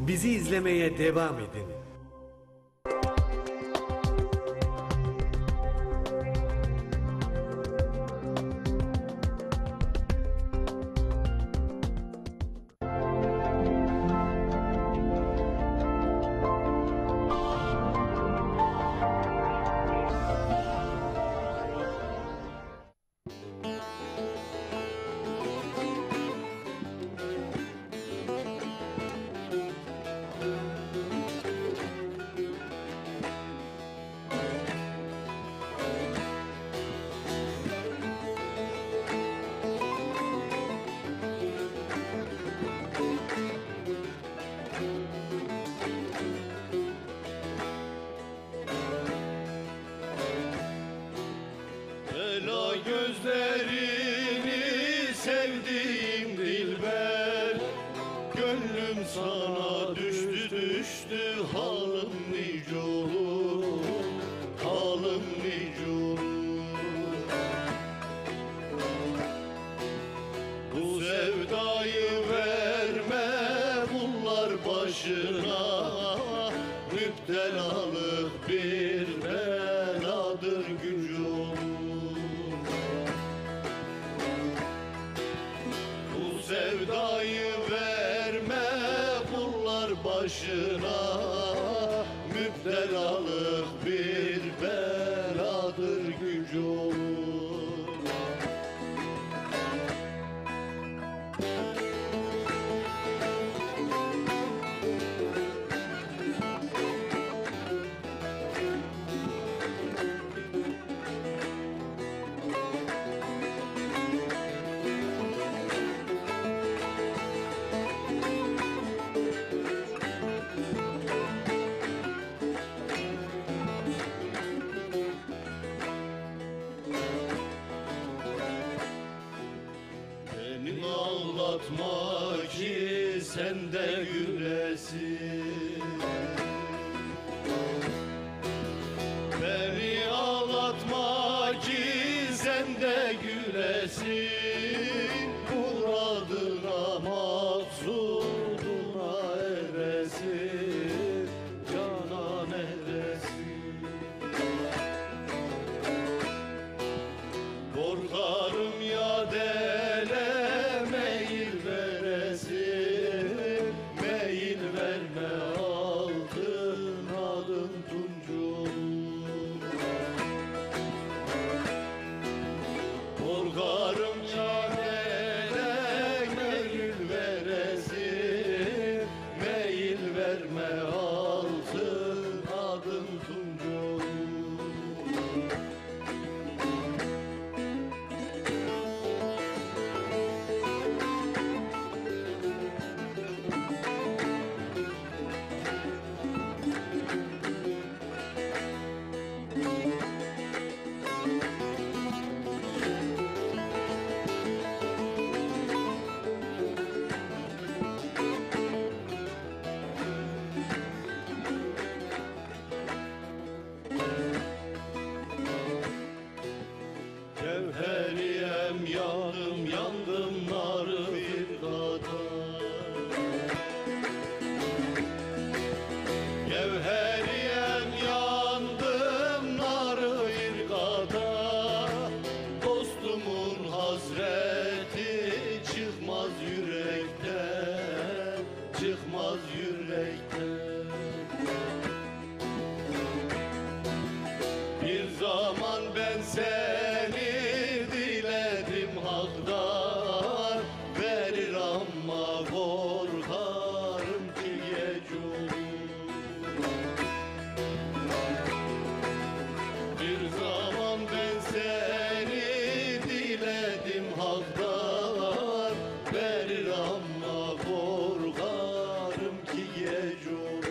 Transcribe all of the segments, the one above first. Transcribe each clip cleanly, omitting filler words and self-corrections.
Bizi izlemeye devam edin. Ela gözlerini sevdiğim dilber, gönlüm sana düştü düştü, halım nice olur, halım nice olur. Bu sevdayı verme bunlar başına, müptelalık bir beladır gücü olur. Bu sevdayı verme bunlar başına, müptelalık bir beladır gücü olur. Beni ağlatma ki sen de gülesin, beni ağlatma ki sen de gülesin, muradına maksuduna eresin, canan eresin. Korkarım ya dele meyil veresin, meyil verme altın adın tuncu olur. Korkarım ya dele meyil veresin, meyil verme altın adın tuncu olur. Cevheriyem yandım yandım narı bir kadar. Cevheriyem yandım narı bir kadar. Dostumun hasreti çıkmaz yürekten, çıkmaz yürekten. Bir zaman ben seni diledim haktan, verir ama korkarım ki geç olur. Bir zaman ben seni diledim haktan, verir ama korkarım ki geç olur.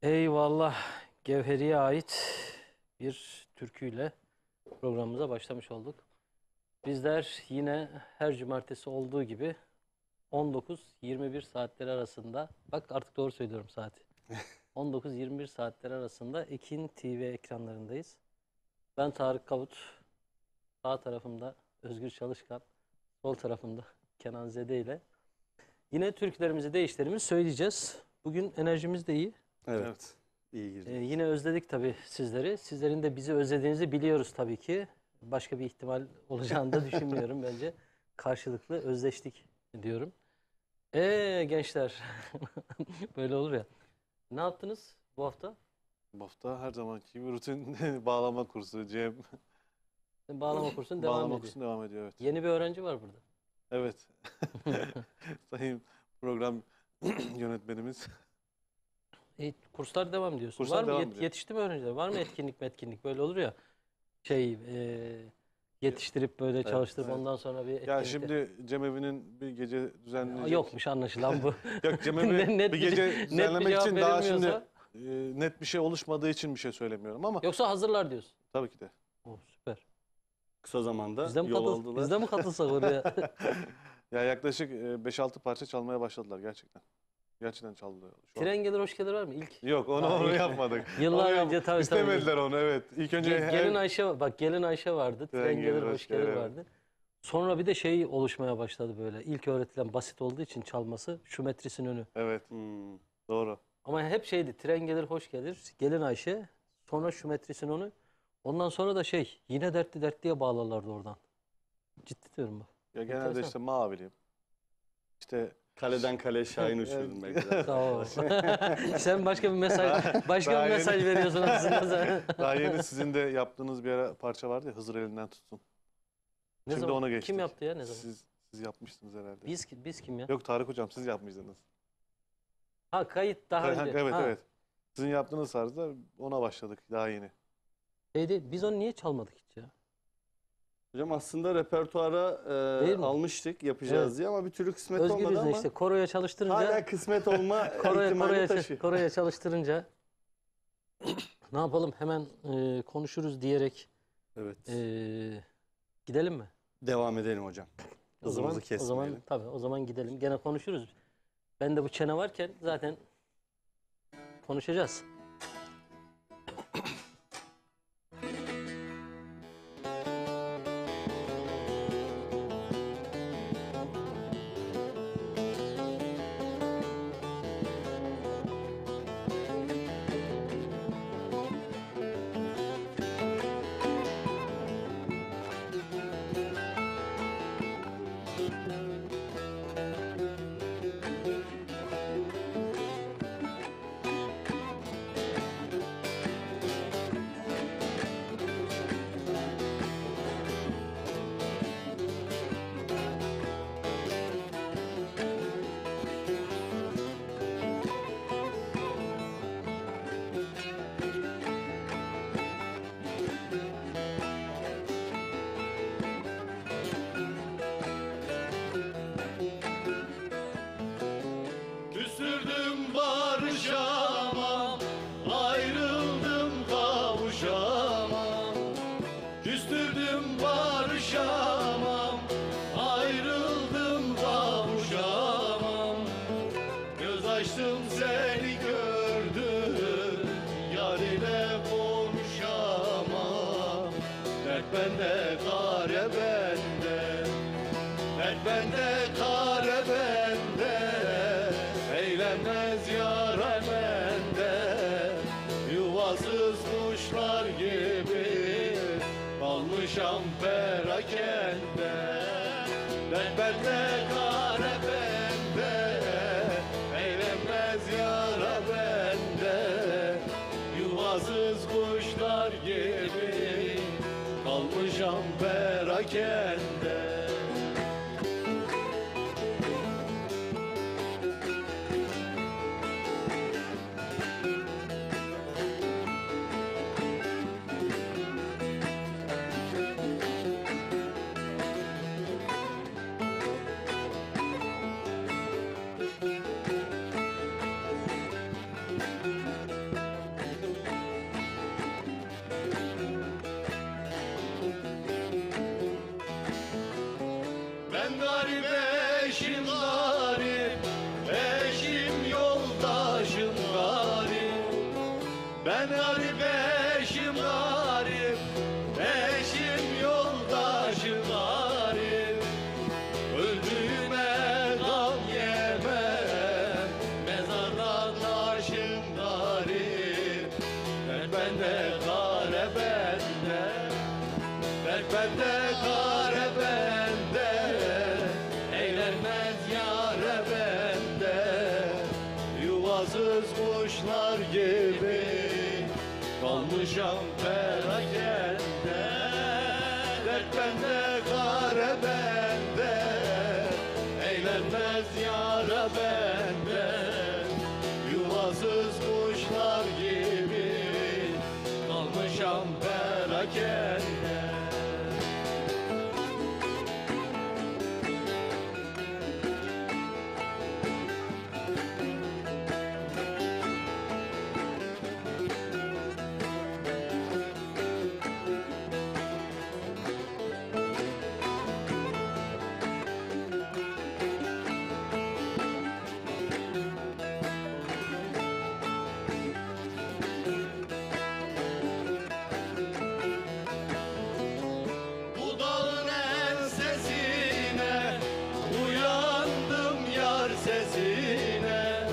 Eyvallah, Gevheri'ye ait bir türküyle programımıza başlamış olduk. Bizler yine her cumartesi olduğu gibi 19-21 saatleri arasında, bak artık doğru söylüyorum saati, 19-21 saatleri arasında Ekin TV ekranlarındayız. Ben Tarık Kavut, sağ tarafımda Özgür Çalışkan. Sol tarafımda Kenan Zede ile. Yine türkülerimizi, deyişlerimizi söyleyeceğiz. Bugün enerjimiz de iyi. Evet. İyi girdi. Yine özledik tabii sizleri. Sizlerin de bizi özlediğinizi biliyoruz tabii ki. Başka bir ihtimal olacağını da düşünmüyorum bence. Karşılıklı özleştik diyorum. Gençler. Böyle olur ya. Ne yaptınız bu hafta? Bu hafta her zamanki gibi rutin bağlama kursu, Cem. Bağlama kursun devam Bağlama ediyor. kursu devam ediyor, evet. Yeni bir öğrenci var burada. Evet. Sayın program yönetmenimiz. Kurslar devam diyorsun. Kurslar Var mı? devam ediyor. Yetişti mi öğrenciler? Var mı etkinlik böyle olur ya. Yetiştirip böyle çalıştırıp evet. ondan sonra bir etkinlikte. Ya şimdi Cem Evi'nin bir gece düzenleyecek. Yokmuş anlaşılan bu. Yok, Cem Evi Net bir bir- gece net bir düzenlemek cevap için daha şimdi verilmiyorsa- net bir şey oluşmadığı için bir şey söylemiyorum ama Yoksa hazırlar diyorsun. tabii ki de. Süper. Kısa zamanda Bizde mi, yol aldılar. bizde mi katılsak oraya? Ya yaklaşık 5-6 parça çalmaya başladılar gerçekten. Gerçekten çaldılar. Şu an. Tren gelir hoş gelir var mı ilk? Yok, onu Daha ilk- yapmadık. Yıllar Onu önce tabii. İstemediler onu, evet. İlk önce Gelin Ayşe, bak Gelin Ayşe vardı. Tren gelir hoş gelir evet. vardı. Sonra bir de şey oluşmaya başladı böyle. İlk öğretilen basit olduğu için çalması şu metrisin önü. Evet, Hmm. doğru. Ama hep şeydi. Tren gelir hoş gelir. Gelin Ayşe. Sonra şu metrisin önü. Ondan sonra da yine dertli dertliye bağlarlardı oradan. Ciddi diyorum bak. Ya genelde Enteresan. işte maviliyim. İşte Kaleden kaleye şahin uçurdum belki de. Sağ ol. Sen başka bir mesaj Daha bir yeni- mesaj veriyorsun aslında. daha yeni sizin de yaptığınız bir ara parça vardı ya, Hızır elinden tutsun. Ne Şimdi zaman? ona geçtik. Kim yaptı ya ne zaman? Siz yapmıştınız herhalde. Biz kim ya? Yok, Tarık hocam, siz yapmıştınız. Ha kayıt daha önce. Evet, Ha, evet. Sizin yaptığınız tarzda ona başladık daha yeni. biz onu niye çalmadık hiç ya? Hocam aslında repertuara Değil mi? almıştık yapacağız Evet. diye ama bir türlü kısmet olmadı Özgürüz de ama işte koroya çalıştırınca hala kısmet olma ihtimali taşıyor. koroya çalıştırınca ne yapalım hemen konuşuruz diyerek Evet. gidelim mi? Devam edelim hocam. O zaman, Hızımızı kesmeyelim. tabii o zaman gidelim. Gene konuşuruz. Ben de bu çene varken zaten konuşacağız. Küstürdüm barışamam, ayrıldım kavuşamam. Küstürdüm barışamam, ayrıldım kavuşamam. Göz açtım seni gördüm, yar ile konuşamam. Dert bende, kare bende, dert bende, kare bende. Eylemez yara bende, yuvasız kuşlar gibi kalmışam perakende. Dert bende, kare bende, eylemez yara bende. Yuvasız kuşlar gibi kalmışam perakende. Ben garip, eşim garip, eşim yoldaşım garip. Ben garip, eşim garip, eşim yoldaşım garip. bende, kare bende, eğlenmez yâre bende. Yuvasız kuşlar gibi kalmışam perakende. Dert bende, kare bende, eğlenmez yâre bende. Yuvasız kuşlar gibi kalmışam perakende. Bu dağın ensesine uyandım yar sesine.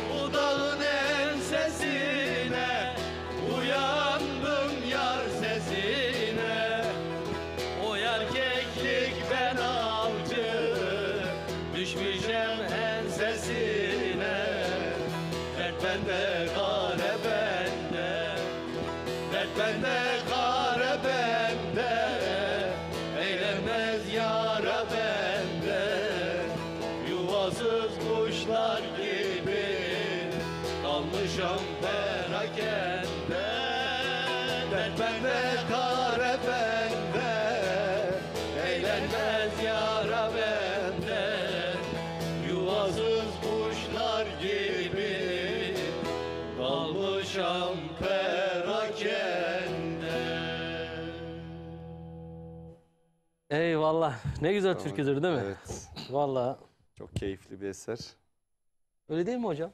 Bu dağın ensesine uyandım yar sesine. O erkeklik ben avcı düşmüşem ensesine. Dert bende, kare bende, dert bende, kare bende, eğlenmez yâre bende. Yuvasız kuşlar gibi kalmışam perakende. Dert bende, kare bende, eğlenmez yâre bende. Yuvasız kuşlar gibi kalmışam perakende. Eyvallah. Ne güzel Tamam. türküdür değil mi? Evet. Vallahi. Çok keyifli bir eser. Öyle değil mi hocam?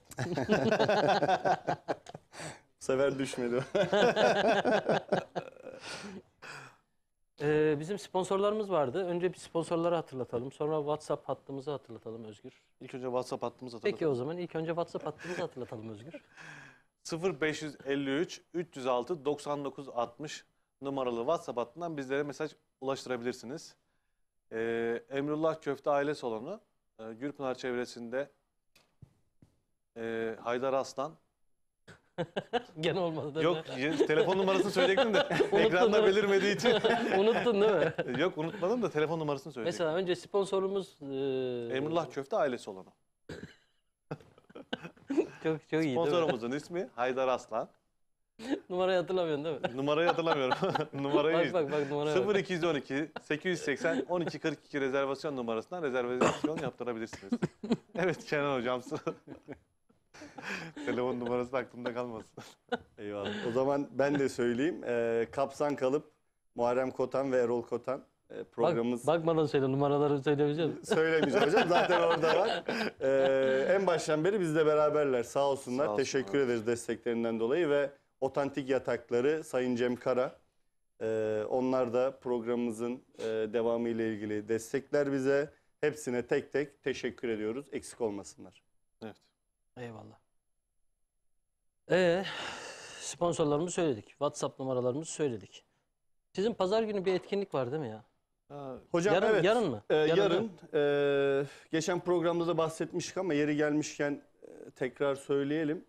Bu sefer düşmedi. Bizim sponsorlarımız vardı. Önce bir sponsorları hatırlatalım. Sonra WhatsApp hattımızı hatırlatalım Özgür. İlk önce WhatsApp hattımızı hatırlatalım. Peki o zaman ilk önce WhatsApp hattımızı hatırlatalım Özgür. 0553 306 99 60 numaralı WhatsApp hattından bizlere mesaj ulaştırabilirsiniz. Emrullah Köfte Aile Salonu, Gürpınar çevresinde Haydar Aslan. Gene olmadı değil Yok, mi? telefon numarasını söyleyecektim de ekranda mu? belirmediği için. Unuttun değil mi? Yok, unutmadım da telefon numarasını söyleyecektim. Mesela önce sponsorumuz Emrullah Köfte Aile Salonu. çok iyi değil mi? Sponsorumuzun ismi Haydar Aslan. Numarayı hatırlamıyorsun değil mi? Numarayı hatırlamıyorum. Numarayı Bak numaraya bak. 0212 880 1242 rezervasyon numarasından rezervasyon yaptırabilirsiniz. Evet Kenan hocam. Telefon numarası aklımda kalmasın. Eyvallah. O zaman ben de söyleyeyim. Kapsan Kalıp, Muharrem Kotan ve Erol Kotan programımız... Bakmadan söyle, numaraları söyleyebilecek misin? Söylemeyeceğim hocam. Zaten orada var. En baştan beri bizle beraberler. Sağ olsunlar. Sağ olsun, Teşekkür evet. ederiz desteklerinden dolayı ve Otantik Yatakları Sayın Cem Kara. Onlar da programımızın devamı ile ilgili destekler bize. Hepsine tek tek teşekkür ediyoruz. Eksik olmasınlar. Evet. Eyvallah. Sponsorlarımızı söyledik. WhatsApp numaralarımızı söyledik. Sizin pazar günü bir etkinlik var değil mi ya? Hocam yarın, evet. yarın mı? Yarın. Geçen programda da bahsetmiştik ama yeri gelmişken tekrar söyleyelim.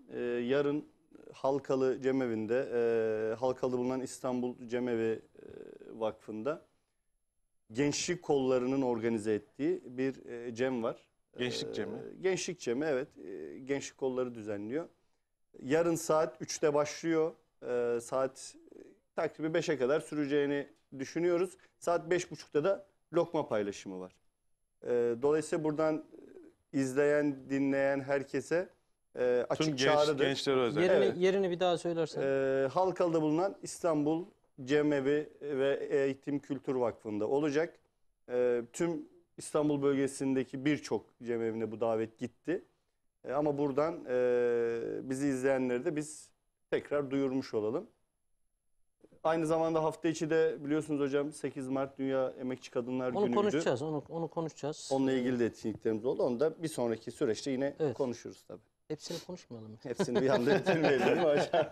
Yarın Halkalı Cemevi'nde, Halkalı'da bulunan İstanbul Cemevi Vakfı'nda gençlik kollarının organize ettiği bir cem var. Gençlik Cemi. Gençlik Cemi, evet. Gençlik kolları düzenliyor. Yarın saat 3'te başlıyor. Saat takribi 5'e kadar süreceğini düşünüyoruz. Saat 5.30'da da lokma paylaşımı var. Dolayısıyla buradan izleyen, dinleyen herkese açık Tüm çağrıdır. gençlere özel. Yerini bir daha söylersen. Halkalı'da bulunan İstanbul Cemevi ve Eğitim Kültür Vakfı'nda olacak. Tüm İstanbul bölgesindeki birçok cemevine bu davet gitti. Ama buradan bizi izleyenleri de biz tekrar duyurmuş olalım. Aynı zamanda hafta içi de biliyorsunuz hocam 8 Mart Dünya Emekçi Kadınlar Onu Günü'ydü. konuşacağız. Onu konuşacağız. Onunla ilgili de etkinliklerimiz oldu. Onu da bir sonraki süreçte yine Evet. konuşuruz tabii. Hepsini konuşmayalım mı? Hepsini bir anda bitirmeyelim değil mi hocam?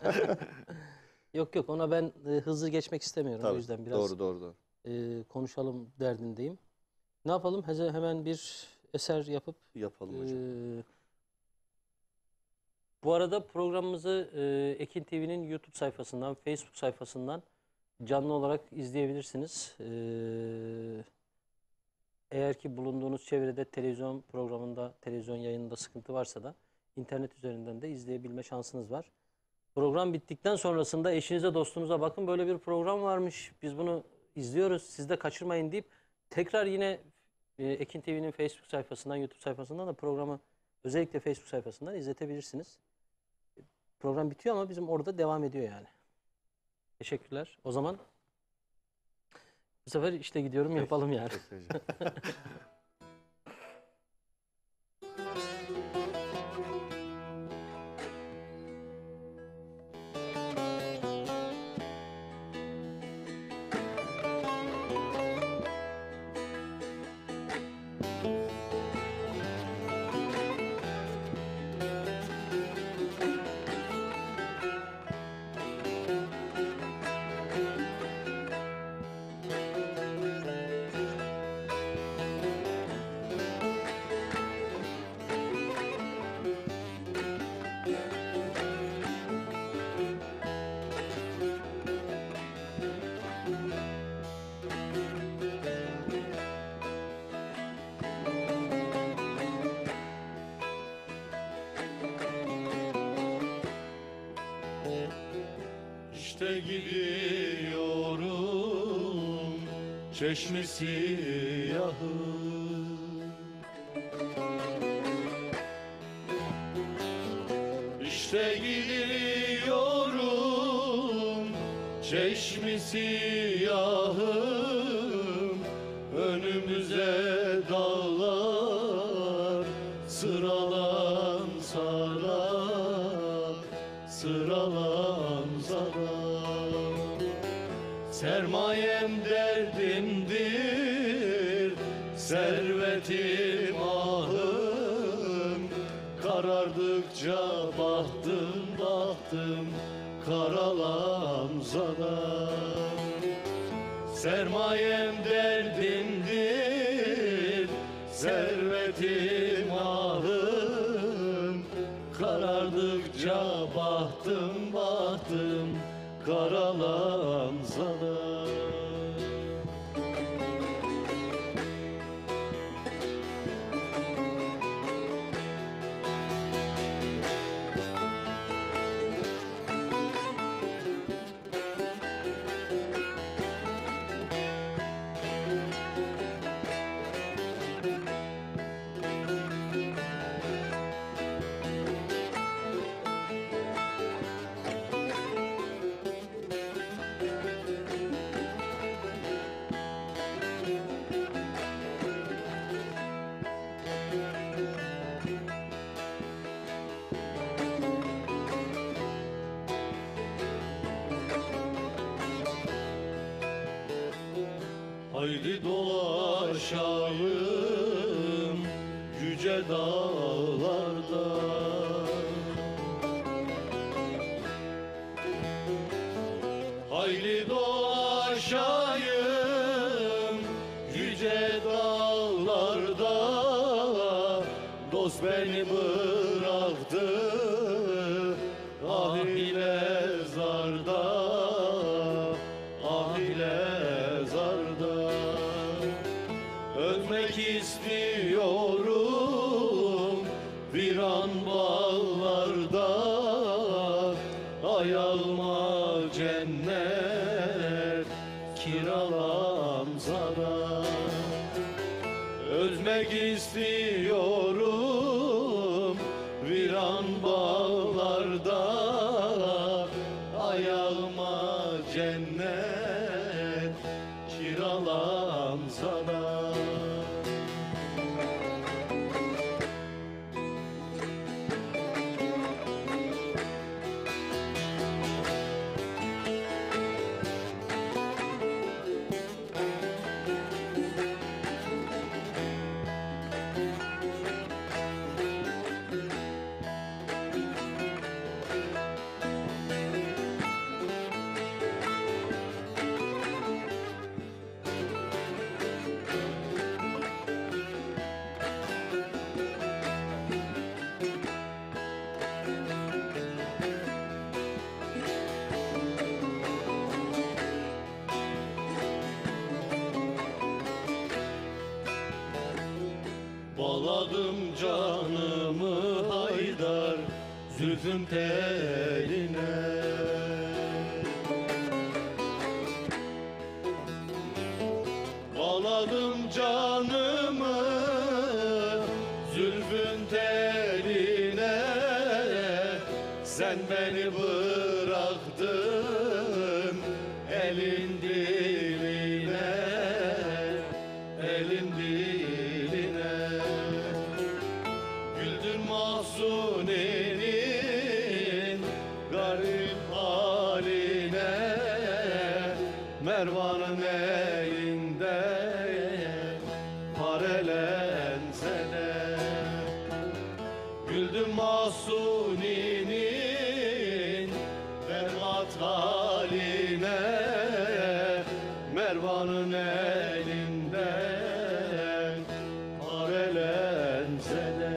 Yok ona ben hızlı geçmek istemiyorum. O Tabii, yüzden biraz doğru. konuşalım derdindeyim. Ne yapalım? Hemen bir eser yapıp Yapalım hocam. bu arada programımızı Ekin TV'nin YouTube sayfasından, Facebook sayfasından canlı olarak izleyebilirsiniz. Eğer ki bulunduğunuz çevrede televizyon programında, televizyon yayınında sıkıntı varsa da internet üzerinden de izleyebilme şansınız var. Program bittikten sonrasında eşinize, dostunuza bakın böyle bir program varmış, biz bunu izliyoruz, siz de kaçırmayın deyip tekrar yine Ekin TV'nin Facebook sayfasından, YouTube sayfasından da programı özellikle Facebook sayfasından izletebilirsiniz. Program bitiyor ama bizim orada devam ediyor yani. Teşekkürler. O zaman bu sefer işte gidiyorum, yapalım yani. Peki hocam. İşte gidiyorum çeşmesi yahı. İşte gidiyorum çeşmesi yahım. Önümüze dağlar sıralansa da, sıralansa da. Sermayem derdimdir, servetim ahım. Karardıkça bahtım bahtım karalansa da. Sermayem derdimdir, servetim ahım. Karardıkça bahtım bahtım karalansa da. Haydi dolaşalım yüce dağlarda. Haydi dolaşayım yüce dağlarda. Dost beni bıraktı ah ile zarda, ah ile zarda. Ölmek istiyorum viran bağlarda. Ayağıma cennet kiralansa da. Ölmek istiyorum viran bağlarda. Ayağıma cennet kiralansa da. Bağladım canımı Haydar zülfün teline. Bağladım canımı zülfün teline. Sen beni bıraktın elin diline, elin diline. Güldün Mahsuni'nin garip haline, Mervan'ın elinde parelense de. Güldün Mahsuni'nin berbat haline, Mervan'ın elinden parelense de.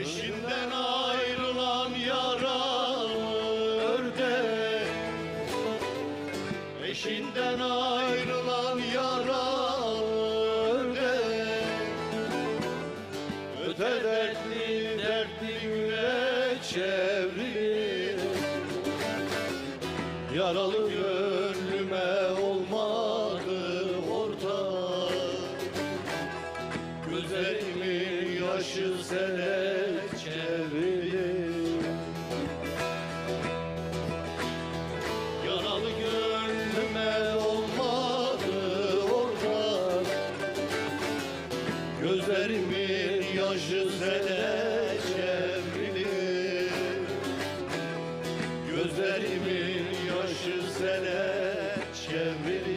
Eşinden ayrılan yaralı ördek, eşinden ayrılan yaralı ördek, öte dertli dertli güne çevrilir. Yaralı gönlüme olmadı ortak, gözlerimin yaşı sele çevrilir. Yaralı gönlüme olmadı ortak, gözlerimin yaşı sele çevrilir. Gözlerimin yaşı sele çevrilir.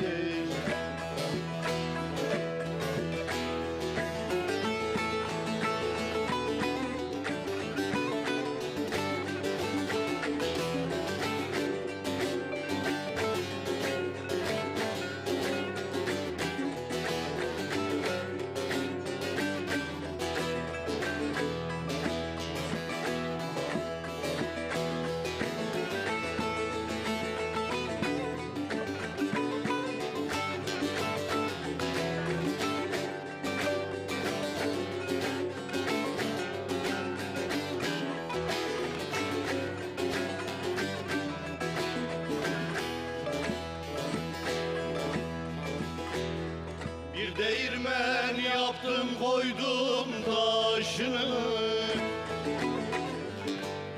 Bir değirmen yaptım koydum taşını,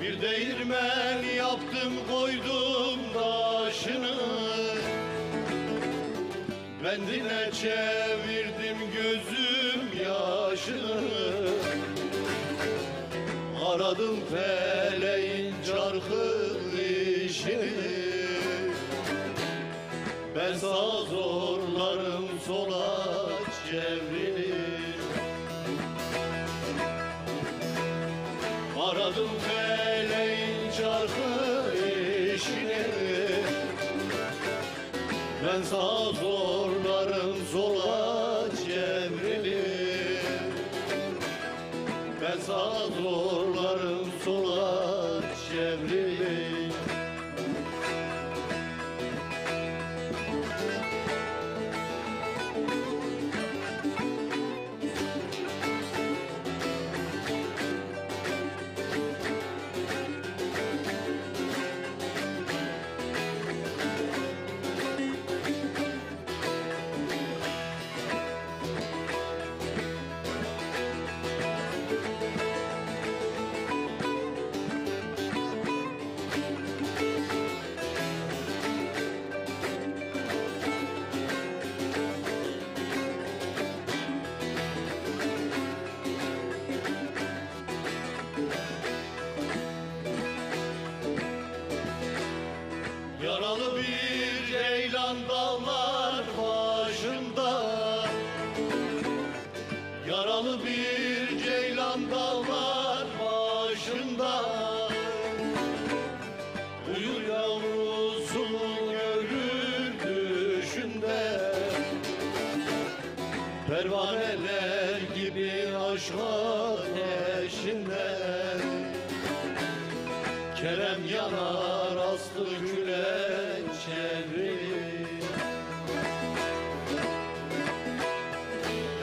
bir değirmen yaptım koydum taşını. Bendine çevirdim gözüm yaşını, aradım feleğin çarkı işini. Ben sağa zorlarım sola çevrilir. Aradım feleğin çarkı işini. Ben sağa zorlarım sola çevrilir. Ben sağa zorlarım sola çevrilir. yolunda. Uyur yavrusunu görür düşünde. Pervaneler gibi aşk ateşinde. Kerem yanar aslı küle çevrilir.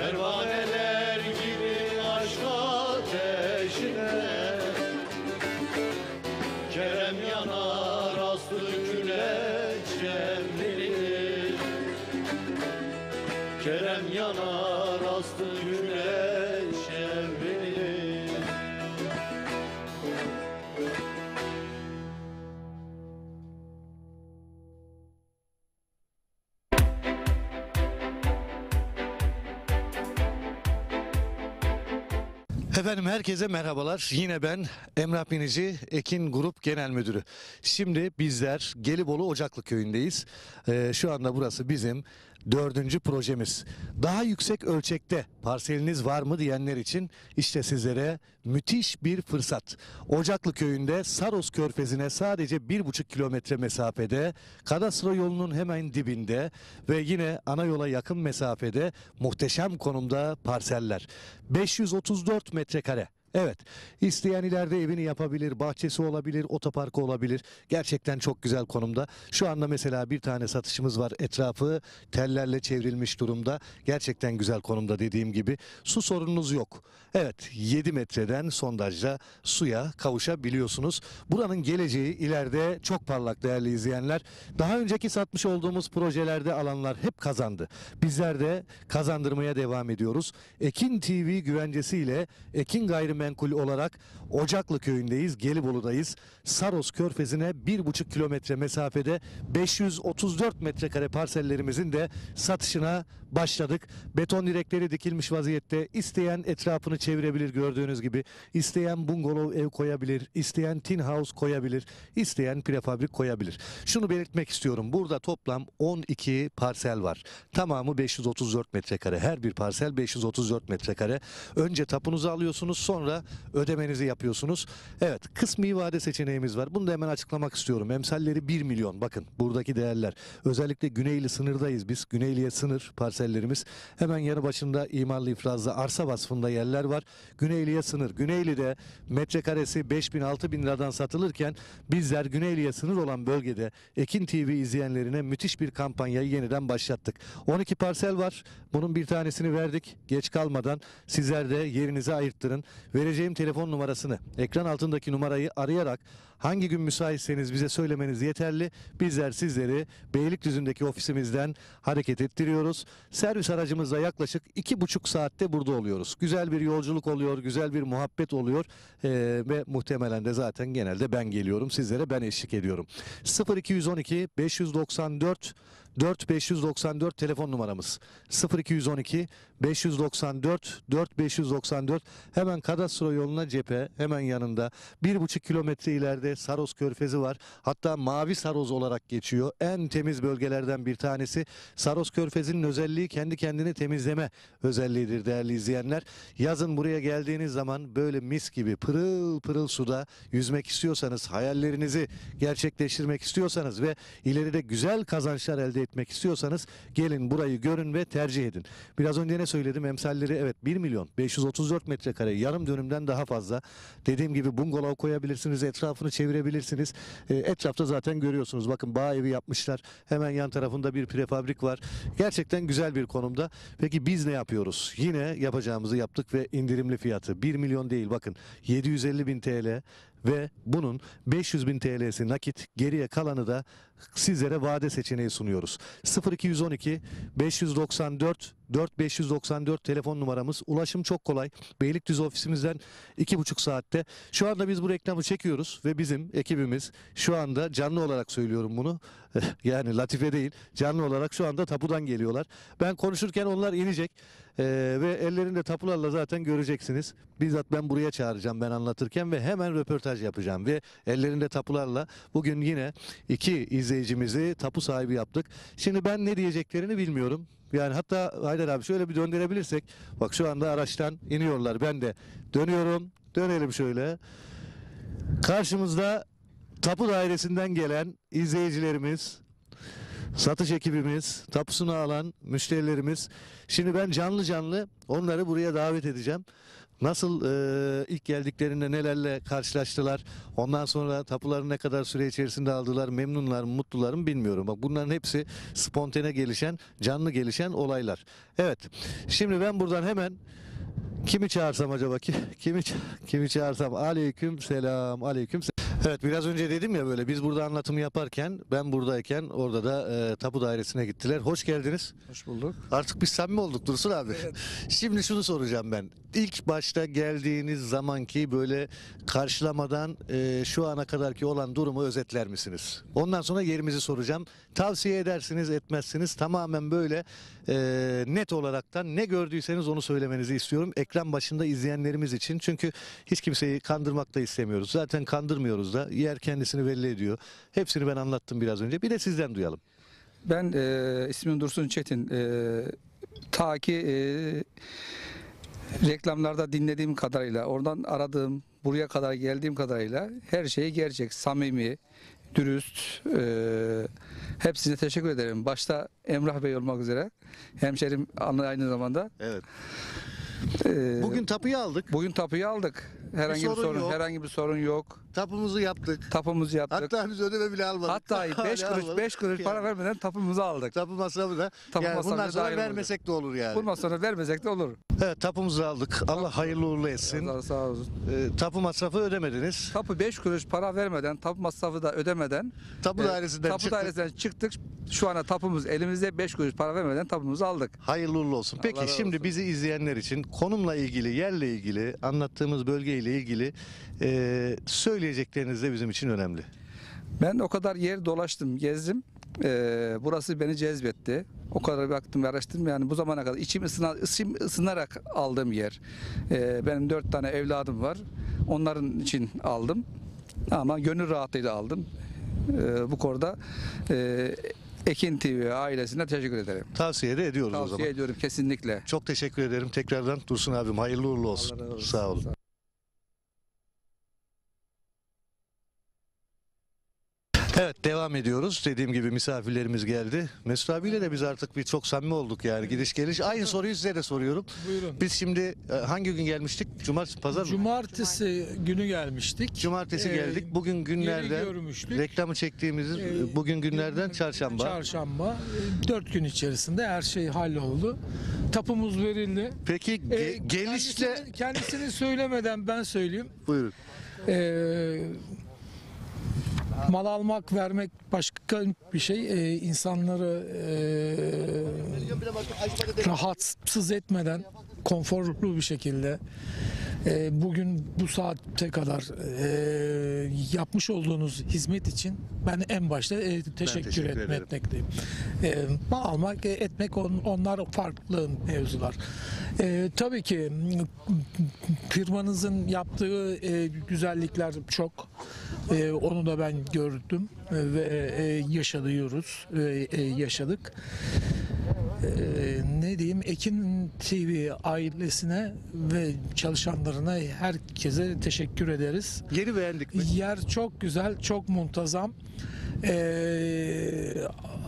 Pervaneler gibi aşk ateşine. Kerem yanar aslı küle çevrilir. Kerem yanar aslı küle çevrilir. Efendim herkese merhabalar. Yine ben Emrah Binici, Ekin Grup Genel Müdürü. Şimdi bizler Gelibolu Ocaklı Köyü'ndeyiz. Şu anda burası bizim 4. projemiz. Daha yüksek ölçekte parseliniz var mı diyenler için işte sizlere müthiş bir fırsat. Ocaklı Köyü'nde Saros Körfezi'ne sadece 1,5 kilometre mesafede, kadastro yolunun hemen dibinde ve yine ana yola yakın mesafede muhteşem konumda parseller. 534 metrekare. Evet, isteyen ileride evini yapabilir, bahçesi olabilir, otoparkı olabilir. Gerçekten çok güzel konumda. Şu anda mesela bir tane satışımız var. Etrafı tellerle çevrilmiş durumda. Gerçekten güzel konumda dediğim gibi. Su sorununuz yok. Evet, 7 metreden sondajla suya kavuşabiliyorsunuz. Buranın geleceği ileride çok parlak değerli izleyenler. Daha önceki satmış olduğumuz projelerde alanlar hep kazandı. Bizler de kazandırmaya devam ediyoruz. Ekin TV güvencesiyle Ekin Gayrimenkul olarak Ocaklı Köyü'ndeyiz, Gelibolu'dayız. Saros Körfezi'ne 1,5 kilometre mesafede 534 metrekare parsellerimizin de satışına başladık. Beton direkleri dikilmiş vaziyette. İsteyen etrafını çevirebilir gördüğünüz gibi. İsteyen bungalov ev koyabilir, isteyen tin house koyabilir, isteyen prefabrik koyabilir. Şunu belirtmek istiyorum. Burada toplam 12 parsel var. Tamamı 534 metrekare. Her bir parsel 534 metrekare. Önce tapunuzu alıyorsunuz, sonra ödemenizi yapıyorsunuz. Evet, kısmi vade seçeneğimiz var. Bunu da hemen açıklamak istiyorum. Emsalleri 1 milyon. Bakın buradaki değerler. Özellikle Güneyli sınırdayız biz. Güneyli'ye sınır parsellerimiz. Hemen yanı başında imarlı ifrazda arsa vasfında yerler var. Güneyli'ye sınır. Güneyli'de metrekaresi 5.000-6.000 liradan satılırken bizler Güneyli'ye sınır olan bölgede Ekin TV izleyenlerine müthiş bir kampanyayı yeniden başlattık. 12 parsel var. Bunun bir tanesini verdik. Geç kalmadan sizler de yerinize ayırttırın. Vereceğim telefon numarasını, ekran altındaki numarayı arayarak hangi gün müsaitseniz bize söylemeniz yeterli. Bizler sizleri Beylikdüzü'ndeki ofisimizden hareket ettiriyoruz. Servis aracımızla yaklaşık 2,5 saatte burada oluyoruz. Güzel bir yolculuk oluyor, güzel bir muhabbet oluyor ve muhtemelen de zaten genelde ben geliyorum. Sizlere ben eşlik ediyorum. 0212 594 4594 telefon numaramız. 0212 594 4594 hemen kadastro yoluna cephe, hemen yanında 1,5 kilometre ileride Saros Körfezi var. Hatta Mavi Saros olarak geçiyor. En temiz bölgelerden bir tanesi. Saros Körfezi'nin özelliği kendi kendini temizleme özelliğidir değerli izleyenler. Yazın buraya geldiğiniz zaman böyle mis gibi pırıl pırıl suda yüzmek istiyorsanız, hayallerinizi gerçekleştirmek istiyorsanız ve ileride güzel kazançlar elde etmek istiyorsanız gelin burayı görün ve tercih edin. Biraz önce ne söyledim? Emsalleri evet 1 milyon 534 metrekare, yarım dönümden daha fazla. Dediğim gibi bungalov koyabilirsiniz, etrafını çevirebilirsiniz. Etrafta zaten görüyorsunuz. Bakın bağ evi yapmışlar. Hemen yan tarafında bir prefabrik var. Gerçekten güzel bir konumda. Peki biz ne yapıyoruz? Yine yapacağımızı yaptık ve indirimli fiyatı 1 milyon değil, bakın 750.000 TL ve bunun 500.000 TL'si nakit, geriye kalanı da sizlere vade seçeneği sunuyoruz. 0212 594 4594 telefon numaramız. Ulaşım çok kolay. Beylikdüzü ofisimizden 2,5 saatte. Şu anda biz bu reklamı çekiyoruz ve bizim ekibimiz şu anda canlı olarak söylüyorum bunu. Yani latife değil. Canlı olarak şu anda tapudan geliyorlar. Ben konuşurken onlar inecek. Ve ellerinde tapularla zaten göreceksiniz. Bizzat ben buraya çağıracağım ben anlatırken ve hemen röportaj yapacağım ve ellerinde tapularla bugün yine 2 izleyicimizi tapu sahibi yaptık. Şimdi ben ne diyeceklerini bilmiyorum. Yani hatta Haydar abi şöyle bir döndürebilirsek. Bak şu anda araçtan iniyorlar. Ben de dönüyorum. Dönelim şöyle. Karşımızda tapu dairesinden gelen izleyicilerimiz, satış ekibimiz, tapusunu alan müşterilerimiz. Şimdi ben canlı canlı onları buraya davet edeceğim. Nasıl ilk geldiklerinde nelerle karşılaştılar? Ondan sonra tapuları ne kadar süre içerisinde aldılar? Memnunlar mı, mutlular mı bilmiyorum. Bak bunların hepsi spontane gelişen, canlı gelişen olaylar. Evet. Şimdi ben buradan hemen kimi çağırsam acaba ki? Kimi çağırsam? Aleyküm selam. Aleyküm selam. Evet, biraz önce dedim ya, böyle biz burada anlatımı yaparken, ben buradayken orada da tapu dairesine gittiler. Hoş geldiniz. Hoş bulduk. Artık biz samimi olduk Dursun abi. Şimdi şunu soracağım ben. İlk başta geldiğiniz zamanki böyle karşılamadan şu ana kadarki olan durumu özetler misiniz? Ondan sonra yerimizi soracağım. Tavsiye edersiniz, etmezsiniz. Tamamen böyle net olaraktan ne gördüyseniz onu söylemenizi istiyorum. Ekran başında izleyenlerimiz için. Çünkü hiç kimseyi kandırmak da istemiyoruz. Zaten kandırmıyoruz da. Yer kendisini belli ediyor. Hepsini ben anlattım biraz önce. Bir de sizden duyalım. Ben ismim Dursun Çetin. Ta ki reklamlarda dinlediğim kadarıyla, oradan aradığım, buraya kadar geldiğim kadarıyla her şey gerçek, samimi, dürüst. Hepsine teşekkür ederim. Başta Emrah Bey olmak üzere. Hemşerim aynı zamanda. Evet. Ee, Bugün tapuyu aldık. bugün tapuyu aldık. Herhangi bir sorun sorun, yok. herhangi bir sorun yok. Tapumuzu yaptık. Tapumuzu yaptık. Hatta biz ödeme bile almadık. Hatta 5 Hala kuruş almadık. 5 kuruş para Yani vermeden tapumuzu aldık. Tapu masrafı da. Tapu Yani masrafı bundan da sonra dahil vermesek de olur yani. Bundan sonra vermesek de olur. Evet, tapumuzu aldık. Allah hayırlı uğurlu etsin. Sağ olun. Tapu masrafı ödemediniz. Tapu 5 kuruş para vermeden, tapu masrafı da ödemeden Tapu dairesinden tapu çıktık. dairesinden çıktık. Şu anda tapumuz elimizde, 5 kuruş para vermeden tapumuzu aldık. Hayırlı uğurlu olsun. Peki Allah razı şimdi olsun. bizi izleyenler için konumla ilgili, yerle ilgili, anlattığımız bölgeyle ilgili söyleyecekleriniz de bizim için önemli. Ben o kadar yer dolaştım, gezdim. Burası beni cezbetti. O kadar baktım ve araştırdım, yani bu zamana kadar içim ısınarak aldığım yer. Benim 4 tane evladım var. Onların için aldım. Ama gönül rahatlığıyla aldım. Bu konuda Ekin TV ailesine teşekkür ederim. Tavsiye de ediyoruz o zaman. Tavsiye ediyorum kesinlikle. Çok teşekkür ederim tekrardan Dursun abim. Hayırlı uğurlu olsun. Allah razı olsun. Sağ olun. Evet, devam ediyoruz. Dediğim gibi misafirlerimiz geldi. Mesut abiyle de biz artık bir çok samimi olduk yani, gidiş geliş. Aynı soruyu size de soruyorum. Buyurun. Biz şimdi hangi gün gelmiştik? Cumartesi, pazar mı? Cumartesi günü gelmiştik. Cumartesi Ee, geldik. Bugün yeri günlerden görmüştük. reklamı çektiğimiz bugün günlerden çarşamba. Çarşamba. 4 gün içerisinde her şey halloldu. Tapumuz verildi. Peki gelişle Kendisini söylemeden ben söyleyeyim. buyurun. Mal almak, vermek başka bir şey. İnsanları rahatsız etmeden, konforlu bir şekilde bugün bu saate kadar yapmış olduğunuz hizmet için ben en başta teşekkür teşekkür ederim. etmekteyim. Mal almak, etmek onlar farklı mevzular. Tabii ki firmanızın yaptığı güzellikler çok. Onu da ben gördüm ve yaşadık. Ne diyeyim, Ekin TV ailesine ve çalışanlarına, herkese teşekkür ederiz. Yeri beğendik mi? Yer çok güzel, çok muntazam.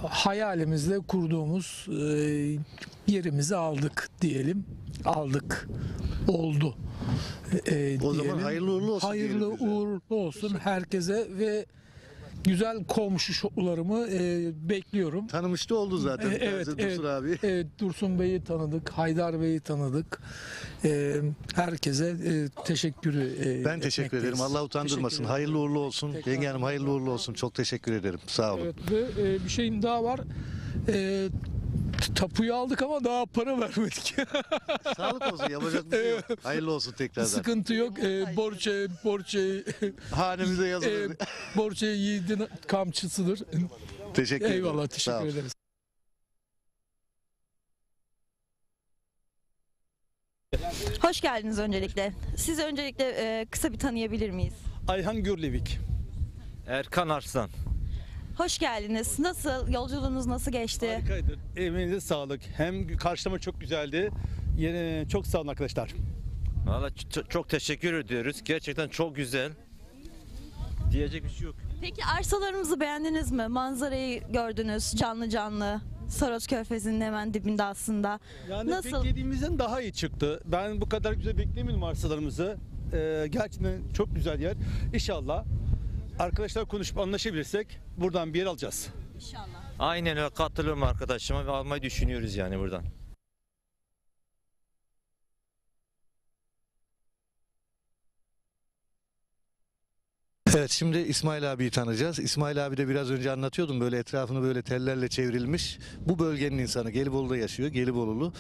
Hayalimizle kurduğumuz yerimizi aldık diyelim. Oldu. O zaman diyelim. hayırlı uğurlu olsun Hayırlı diyelim bize. uğurlu olsun herkese ve güzel komşularımı bekliyorum. Tanımış da oldu zaten. Evet, Dursun abi. Dursun Bey'i tanıdık, Haydar Bey'i tanıdık. Herkese teşekkür Ben teşekkür ederim. etmekteyiz. Allah utandırmasın. Teşekkür ederim. Hayırlı uğurlu olsun. Tekrar- Yenge Hanım hayırlı uğurlu olsun. Çok teşekkür ederim. Sağ olun. Evet, ve bir şeyim daha var. Tapuyu aldık ama daha para vermedik. Sağlık olsun. Yapacak bir şey yok. Hayırlı olsun tekrardan. Sıkıntı yok. Borç Hanemize yazılır. borç yiğidin kamçısıdır. Teşekkür ederim. Eyvallah, Sağ teşekkür olun. ederiz. Hoş geldiniz öncelikle. Sizi öncelikle kısa bir tanıyabilir miyiz? Ayhan Gürlevik. Erkan Arslan. Hoş geldiniz. Nasıl, yolculuğunuz nasıl geçti? Harikaydı. Evinize sağlık. Hem karşılama çok güzeldi. Yine çok sağ olun arkadaşlar. Valla çok teşekkür ediyoruz. Gerçekten çok güzel. Diyecek bir şey yok. Peki arsalarımızı beğendiniz mi? Manzarayı gördünüz canlı canlı. Saros Körfezi'nin hemen dibinde aslında. Yani Nasıl? beklediğimizden daha iyi çıktı. Ben bu kadar güzel beklemiyordum arsalarımızı. Gerçekten çok güzel yer. İnşallah arkadaşlar konuşup anlaşabilirsek buradan bir yer alacağız. İnşallah. Aynen öyle, katılıyorum arkadaşıma ve almayı düşünüyoruz yani buradan. Evet, şimdi İsmail abiyi tanıyacağız. İsmail abi de biraz önce anlatıyordum, böyle etrafını böyle tellerle çevrilmiş. Bu bölgenin insanı, Gelibolu'da yaşıyor, Gelibolu'lu.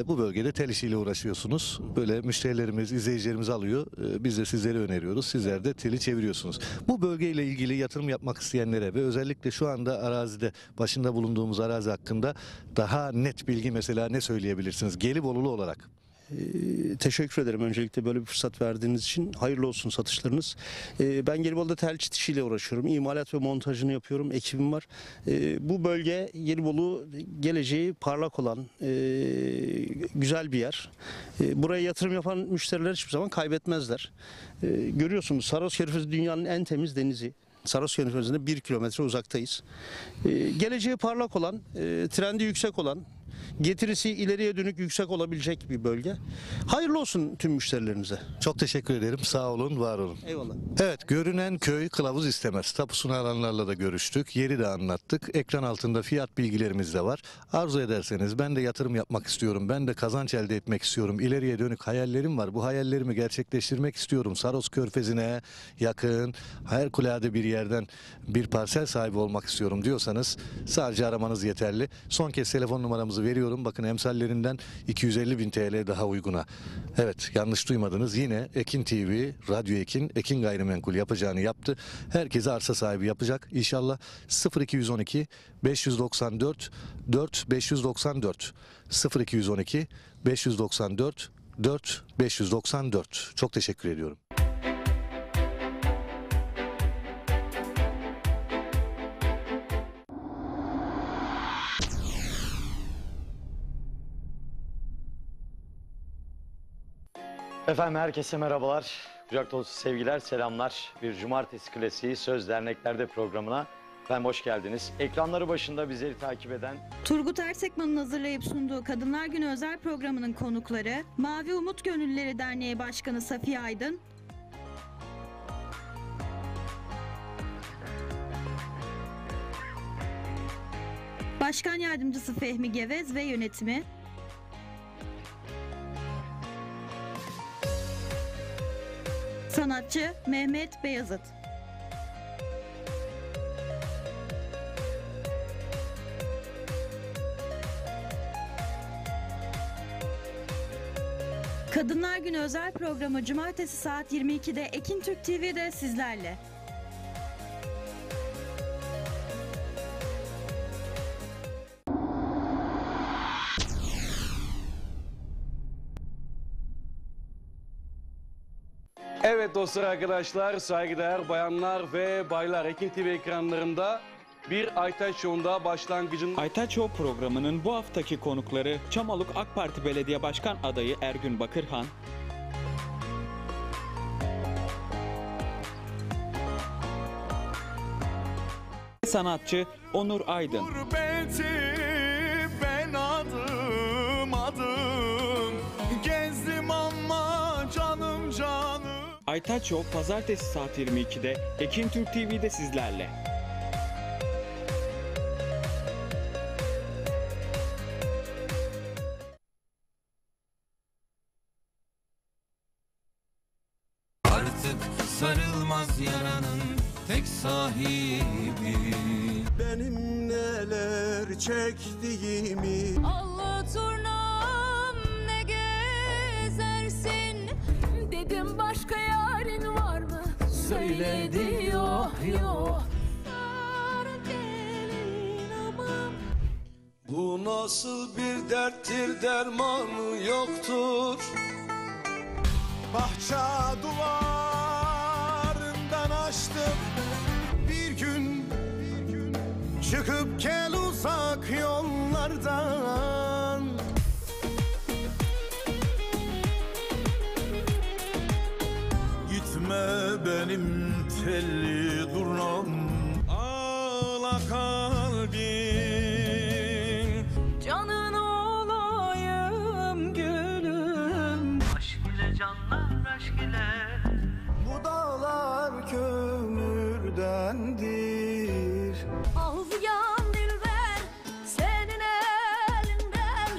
Bu bölgede tel işiyle uğraşıyorsunuz. Böyle müşterilerimiz, izleyicilerimiz alıyor. Biz de sizlere öneriyoruz. Sizler de teli çeviriyorsunuz. Bu bölgeyle ilgili yatırım yapmak isteyenlere ve özellikle şu anda arazide, başında bulunduğumuz arazi hakkında daha net bilgi mesela ne söyleyebilirsiniz Gelibolulu olarak? Teşekkür ederim öncelikle böyle bir fırsat verdiğiniz için. Hayırlı olsun satışlarınız. Ben Gelibolu'da tel çit işiyle uğraşıyorum. İmalat ve montajını yapıyorum. Ekibim var. Bu bölge Gelibolu geleceği parlak olan güzel bir yer. Buraya yatırım yapan müşteriler hiçbir zaman kaybetmezler. Görüyorsunuz Saros Körfezi dünyanın en temiz denizi. Saros Körfezi'ne 1 kilometre uzaktayız. Geleceği parlak olan, trendi yüksek olan, getirisi ileriye dönük yüksek olabilecek bir bölge. Hayırlı olsun tüm müşterilerinize. Çok teşekkür ederim. Sağ olun, var olun. Eyvallah. Evet, görünen köy kılavuz istemez. Tapusunu alanlarla da görüştük. Yeri de anlattık. Ekran altında fiyat bilgilerimiz de var. Arzu ederseniz ben de yatırım yapmak istiyorum. Ben de kazanç elde etmek istiyorum. İleriye dönük hayallerim var. Bu hayallerimi gerçekleştirmek istiyorum. Saros Körfezi'ne yakın, harikulade bir yerden bir parsel sahibi olmak istiyorum diyorsanız sadece aramanız yeterli. Son kez telefon numaramızı veriyorum. Bakın emsallerinden 250.000 TL daha uyguna. Evet, yanlış duymadınız. Yine Ekin TV, Radyo Ekin, Ekin Gayrimenkul yapacağını yaptı. Herkese arsa sahibi yapacak. İnşallah 0212 594 4 594 0212 594 4 594. Çok teşekkür ediyorum. Efendim herkese merhabalar. Kucak dolusu sevgiler, selamlar. Bir cumartesi klasiği Söz Derneklerde programına efendim hoş geldiniz. Ekranları başında bizleri takip eden Turgut Ersekman'ın hazırlayıp sunduğu Kadınlar Günü özel programının konukları Mavi Umut Gönüllüleri Derneği Başkanı Safiye Aydın, Başkan Yardımcısı Fehmi Gevez ve yönetimi, sanatçı Mehmet Beyazıt. Kadınlar Günü özel programı cumartesi saat 22'de Ekin Türk TV'de sizlerle. Evet dostlar, arkadaşlar, saygıdeğer bayanlar ve baylar, Ekin TV ekranlarında bir Aytaç Show'unda başlangıcın... Aytaç Show programının bu haftaki konukları Çamaluk AK Parti Belediye Başkan adayı Ergün Bakırhan, sanatçı Onur Aydın. Ben adım adım gezdim ama canım canım. Aytaç Show pazartesi saat 22'de Ekin Türk TV'de sizlerle. Artık sarılmaz yaranın tek sahibi Benim neler çektiğimi Anlaturnam ne gezersin dedim, başka yarın var mı? Söyledi yok yok. Bu nasıl bir derttir, dermanı yoktur. Bahçe duvarından açtım bir gün, çıkıp gel uzak yollardan. Gitme dönme benim telli durnam. Ağla kalbim, Canın olayım gülüm. Aşk ile canlar aşk ile. bu dağlar kömürdendir. Ağlayan dilber senin elinden.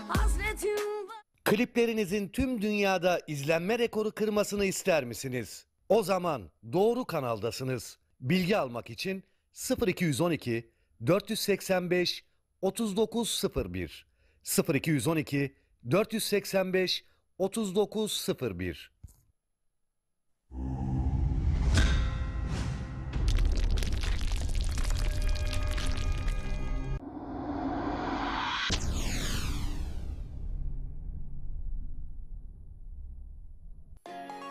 Hasretim var. Kliplerinizin tüm dünyada izlenme rekoru kırmasını ister misiniz? O zaman doğru kanaldasınız. Bilgi almak için 0212 485 3901 0212 485 3901.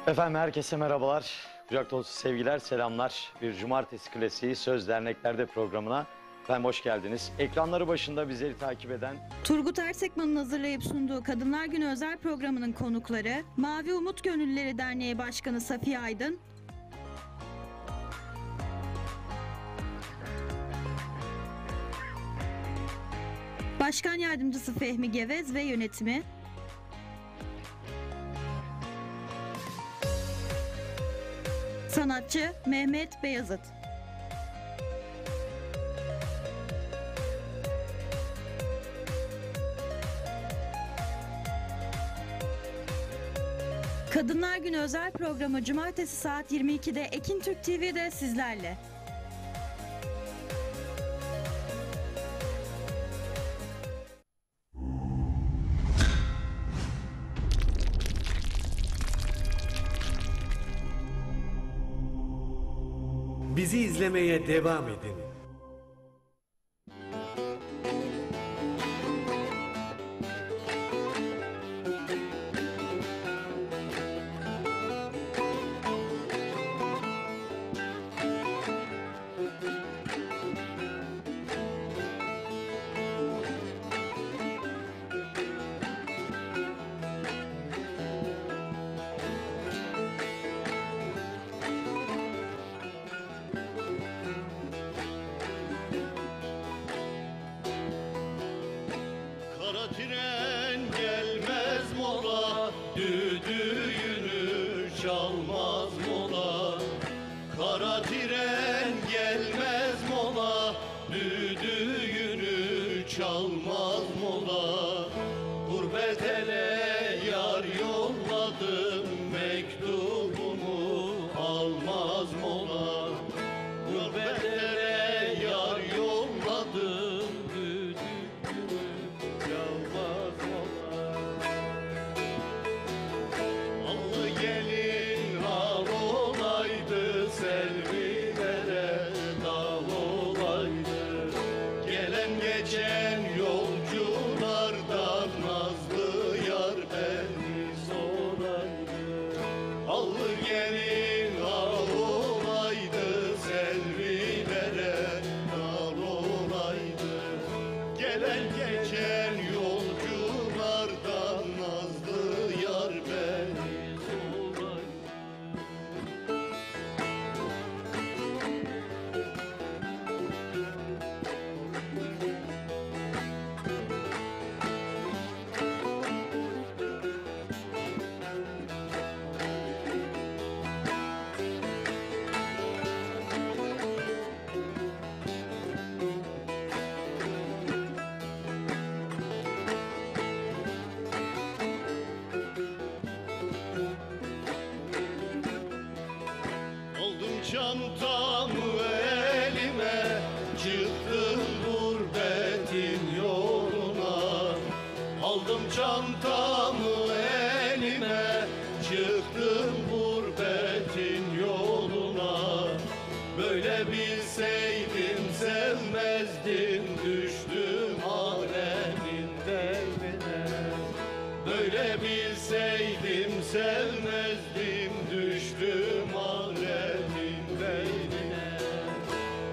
Efendim herkese merhabalar. Kucak dolusu sevgiler, selamlar. Bir cumartesi klasiği Söz Derneklerde programına efendim hoş geldiniz. Ekranları başında bizleri takip eden Turgut Ersekman'ın hazırlayıp sunduğu Kadınlar Günü özel programının konukları Mavi Umut Gönüllüleri Derneği Başkanı Safiye Aydın, Başkan Yardımcısı Fehmi Gevez ve yönetimi, sanatçı Mehmet Beyazıt. Kadınlar Günü özel programı cumartesi saat 22'de Ekin Türk TV'de sizlerle. Bizi izlemeye devam edin. Kara tren gelmez mola, düdüğünü çalmaz mola. Kara tren gelmez mola, düdüğünü çalmaz mola. Gurbet ele yar yolladım, mektubumu almaz mola. Gurbet ele yar yolladım, çalmaz mola. Allı gelin al olaydı, selvilere dal olaydı. Gelen geçen yolculardan nazlı yar beni soraydı. Allı gelin al olaydı, selvilere dal olaydı. Gelen geçen yolculardan nazlı yar beni soraydı. Aldım çantamı elime, çıktım gurbetin yoluna. Aldım çantamı elime, çıktım gurbetin yoluna. Böyle bilseydim sevmezdim, düştüm alemin derdine. Böyle bilseydim sevmezdim, düştüm alemin beynine.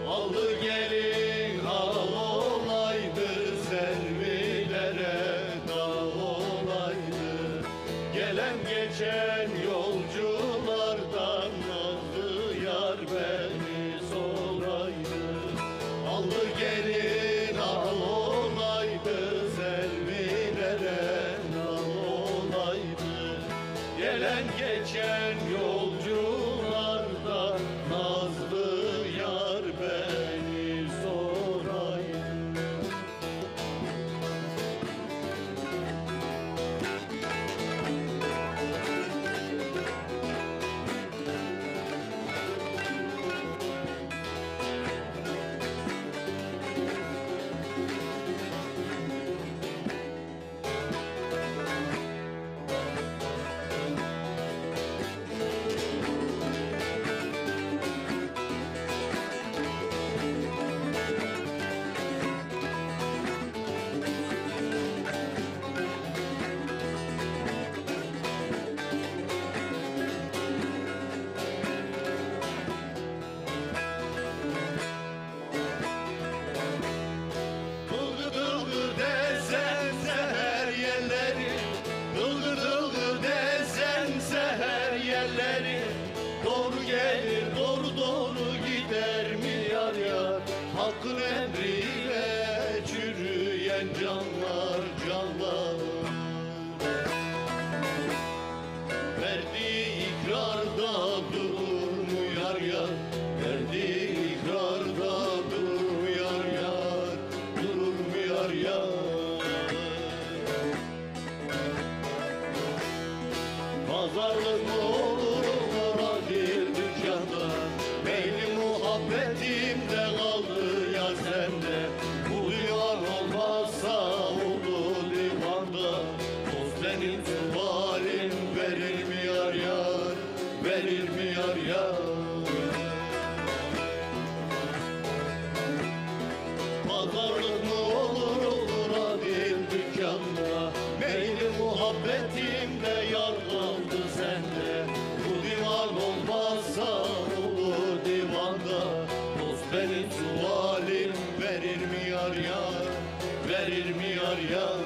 Allı gelin al olaydı, selvilere dal olaydı. Gelen geçen yolculardan geçen yolcularda nazlı yar beni sorayım. Dılgır dılgır desen seher yerleri, dılgır dılgır desen seher yerleri, doğru gelir doğru doğru gider mi yar yar, hakkın emriyle çürüyen canlar canlar. Verdiği ikrarda durur mu yar yar, verdiği ikrarda durur mu yar yar, durur mu yar yar. Pazarlık mı olur ona değil dükkanda, meyli muhabbetimde kaldı ya sende. Bu divan olmazsa oldu divanda, dost benim sualim verir mi yar yar, verir mi yar yar. Pazarlık mı olur olur adil dükkanda, meyli muhabbetimde yar kaldı sende. Bu divan olmazsa olur divanda, dost benim sualim verir mi yar yar, verir mi yar yar.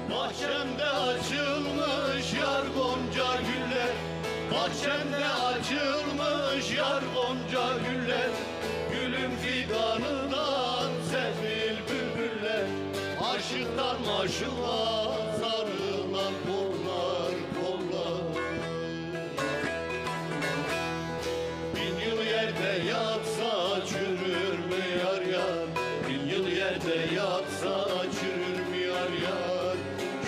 Bahçemde açılmış yar gonca güller, bahçemde açılmış yar gonca güller, gülüm fidanından sefil bülbüller, aşıktan maşuğa sarılan kollar kollar. Bin yıl yerde yatsa çürür mü yar yar, bin yıl yerde yatsa çürür mü yar yar,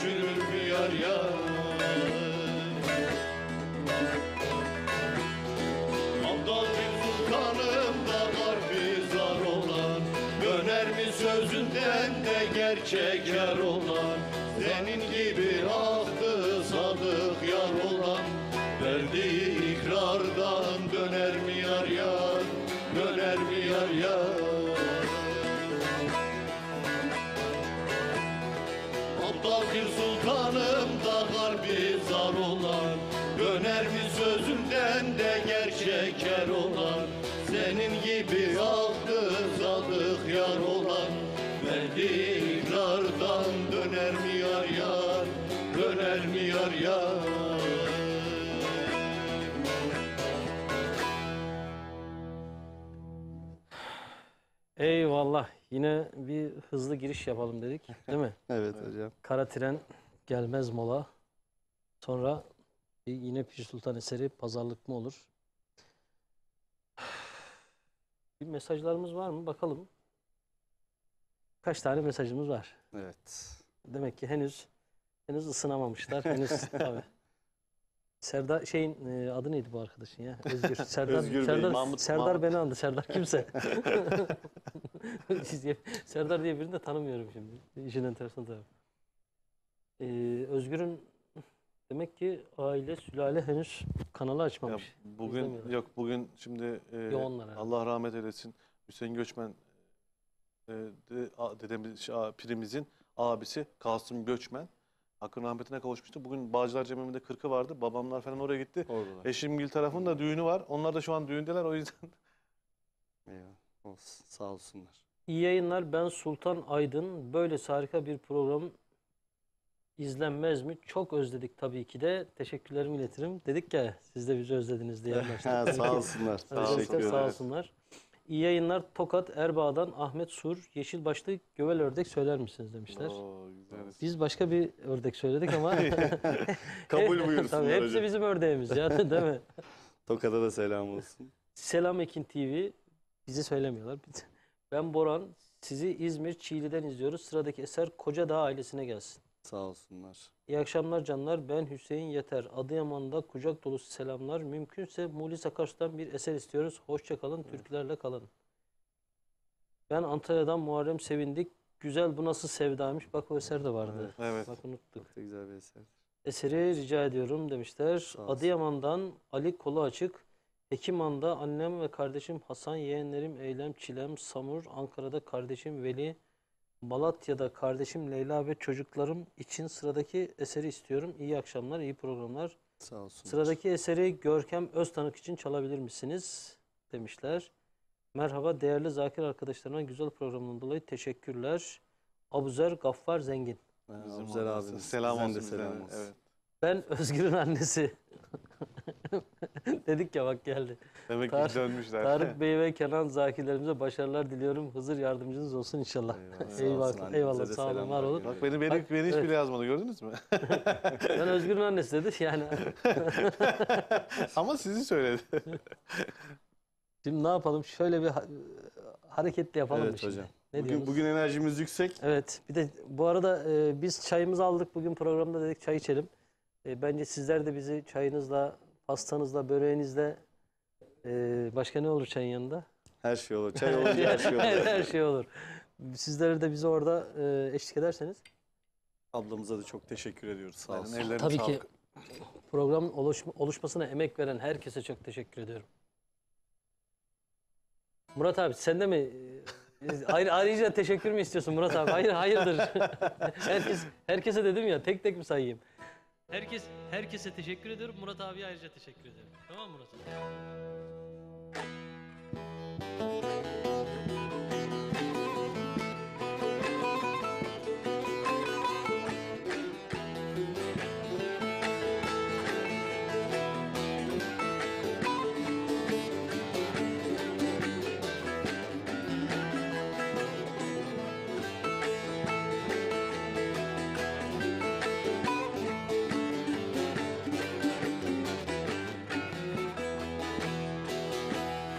çürür mü yar yar. Abdal bir sultanım da kalbi zar olan, döner mi sözünden de gerçek yar olan, senin gibi ahtı sadık yar olan, verdiği ikrardan döner mi yar yar, döner mi yar yar. Aptal bir sultanım da kalbi zar olan, döner mi sözünden de gerçek yar olan, senin gibi ahtı sadık yar olan, verdiği ikrardan döner mi yar yar, döner mi yar yar. Eyvallah. Yine bir hızlı giriş yapalım dedik, değil mi? Evet hocam. Kara tren gelmez mola. Sonra yine Pir Sultan eseri pazarlık mı olur? Bir mesajlarımız var mı? Bakalım. Kaç tane mesajımız var? Evet. Demek ki henüz ısınamamışlar. Henüz tabii. Serdar adı neydi bu arkadaşın ya? Özgür. Özgür Bey, Mahmut. Serdar beni andı. Serdar kimse. Serdar diye birini de tanımıyorum şimdi. İşin enteresan tabii. Özgür'ün demek ki aile, sülale henüz kanalı Ya açmamış. bugün İzlemiyorlar. yok bugün şimdi Yoğunlar herhalde. Allah rahmet eylesin Hüseyin Göçmen dedemiz pirimizin abisi Kasım Göçmen hakkın rahmetine kavuşmuştu. Bugün Bağcılar Cemi'nde 40'ı vardı. Babamlar falan oraya gitti. Oradalar. Eşimgil tarafının da düğünü var. Onlar da şu an düğündeler. O yüzden Eyvallah. Olsun, sağ olsunlar. İyi yayınlar. Ben Sultan Aydın. Böylesi harika bir program izlenmez mi? Çok özledik tabii ki de. Teşekkürlerimi iletirim. Dedik ya siz de bizi özlediniz diye. Ha, sağ olsunlar. Teşekkür Sağ ederim. olsunlar. İyi yayınlar. Tokat Erbaa'dan Ahmet Sur. Yeşil başlı gövel ördek söyler misiniz demişler. Oo, güzel. Biz başka bir ördek söyledik ama Kabul buyursunlar tabii hepsi hocam. bizim ördeğimiz ya, değil mi? Tokat'a da selam olsun. Selam Ekin TV. Bizi söylemiyorlar. Ben Boran. Sizi İzmir Çiğli'den izliyoruz. Sıradaki eser Kocadağ ailesine gelsin. Sağ olsunlar. İyi akşamlar canlar. Ben Hüseyin Yeter. Adıyaman'da kucak dolusu selamlar. Mümkünse Mulis Akarsu'dan bir eser istiyoruz. Hoşça kalın. Türkülerle kalın. Ben Antalya'dan Muharrem Sevindik. Güzel bu nasıl sevdaymış. Bak o eser de vardı. Evet. Bak unuttuk. Çok da güzel bir eser. Eseri rica ediyorum demişler. olsun. Adıyaman'dan Ali Kolu Açık. Hekiman'da annem ve kardeşim Hasan, yeğenlerim Eylem, Çilem, Samur, Ankara'da kardeşim Veli, Malatya'da kardeşim Leyla ve çocuklarım için sıradaki eseri istiyorum. İyi akşamlar, iyi programlar. Sağ olsunlar. Sıradaki eseri Görkem Öztanık için çalabilir misiniz? Demişler. Merhaba değerli Zakir arkadaşlarına güzel programından dolayı teşekkürler. Abuzer Gaffar Zengin. Abuzer abimiz. Selam Bizden de olsun selam bize de, olsun. evet. Ben Özgür'ün annesi. Dedik ya bak geldi. Demek ki dönmüşler. Tarık Bey ve Kenan Zakirlerimize başarılar diliyorum. Hızır yardımcınız olsun inşallah. Eyvallah. Eyvallah. Sağ olun, var olun. Bak beni hiç evet. bile yazmadı, gördünüz mü? Ben Özgür'ün annesi dedi yani. Ama sizi söyledi. Şimdi ne yapalım? Şöyle bir hareketli yapalım Evet mı şimdi? hocam. Ne Bugün, diyorsunuz? bugün enerjimiz yüksek. Evet. Bir de bu arada biz çayımızı aldık. Bugün programda dedik çay içelim. Bence sizler de bizi çayınızla, pastanızla, böreğinizle başka ne olur çayın yanında? Her şey olur. Çay olunca her şey olur. Her şey olur. Sizler de bize orada eşlik ederseniz. Ablamıza da çok teşekkür ediyoruz. Sağ olsun. Ellerine Tabii ki sağlık. programın oluşmasına emek veren herkese çok teşekkür ediyorum. Murat abi sen de mi ayrıca teşekkür mü istiyorsun Murat abi? Hayır, hayırdır. Herkese dedim ya, tek tek mi sayayım? Herkese teşekkür ediyorum. Murat abiye ayrıca teşekkür ederim. Tamam mı Murat abi?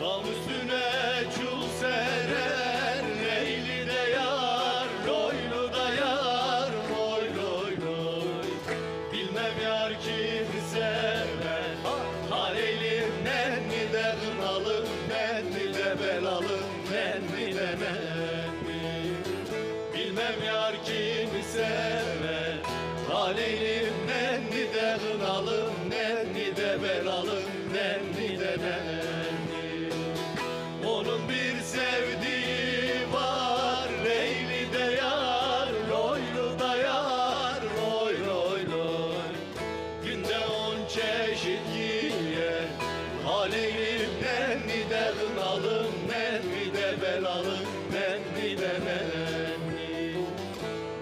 Dal üstüne çul serer, Leyli de yar, Loylu da yar, loy loy loy. Bilmem yar kimi sever, Haleylim nenni de kınalım, nenni de belalım, nenni de nenni. Bilmem yar kimi sever, Haleylim nenni de kınalım, nenni de belalım, nenni de nenni. Onun bir sevdiği var, Leyli de yar, Loylu da yar, loy loy loy. Günde 10 çeşit yiyer, Haleylim nenni de kınalım, nenni de belalım, nenni de nenni.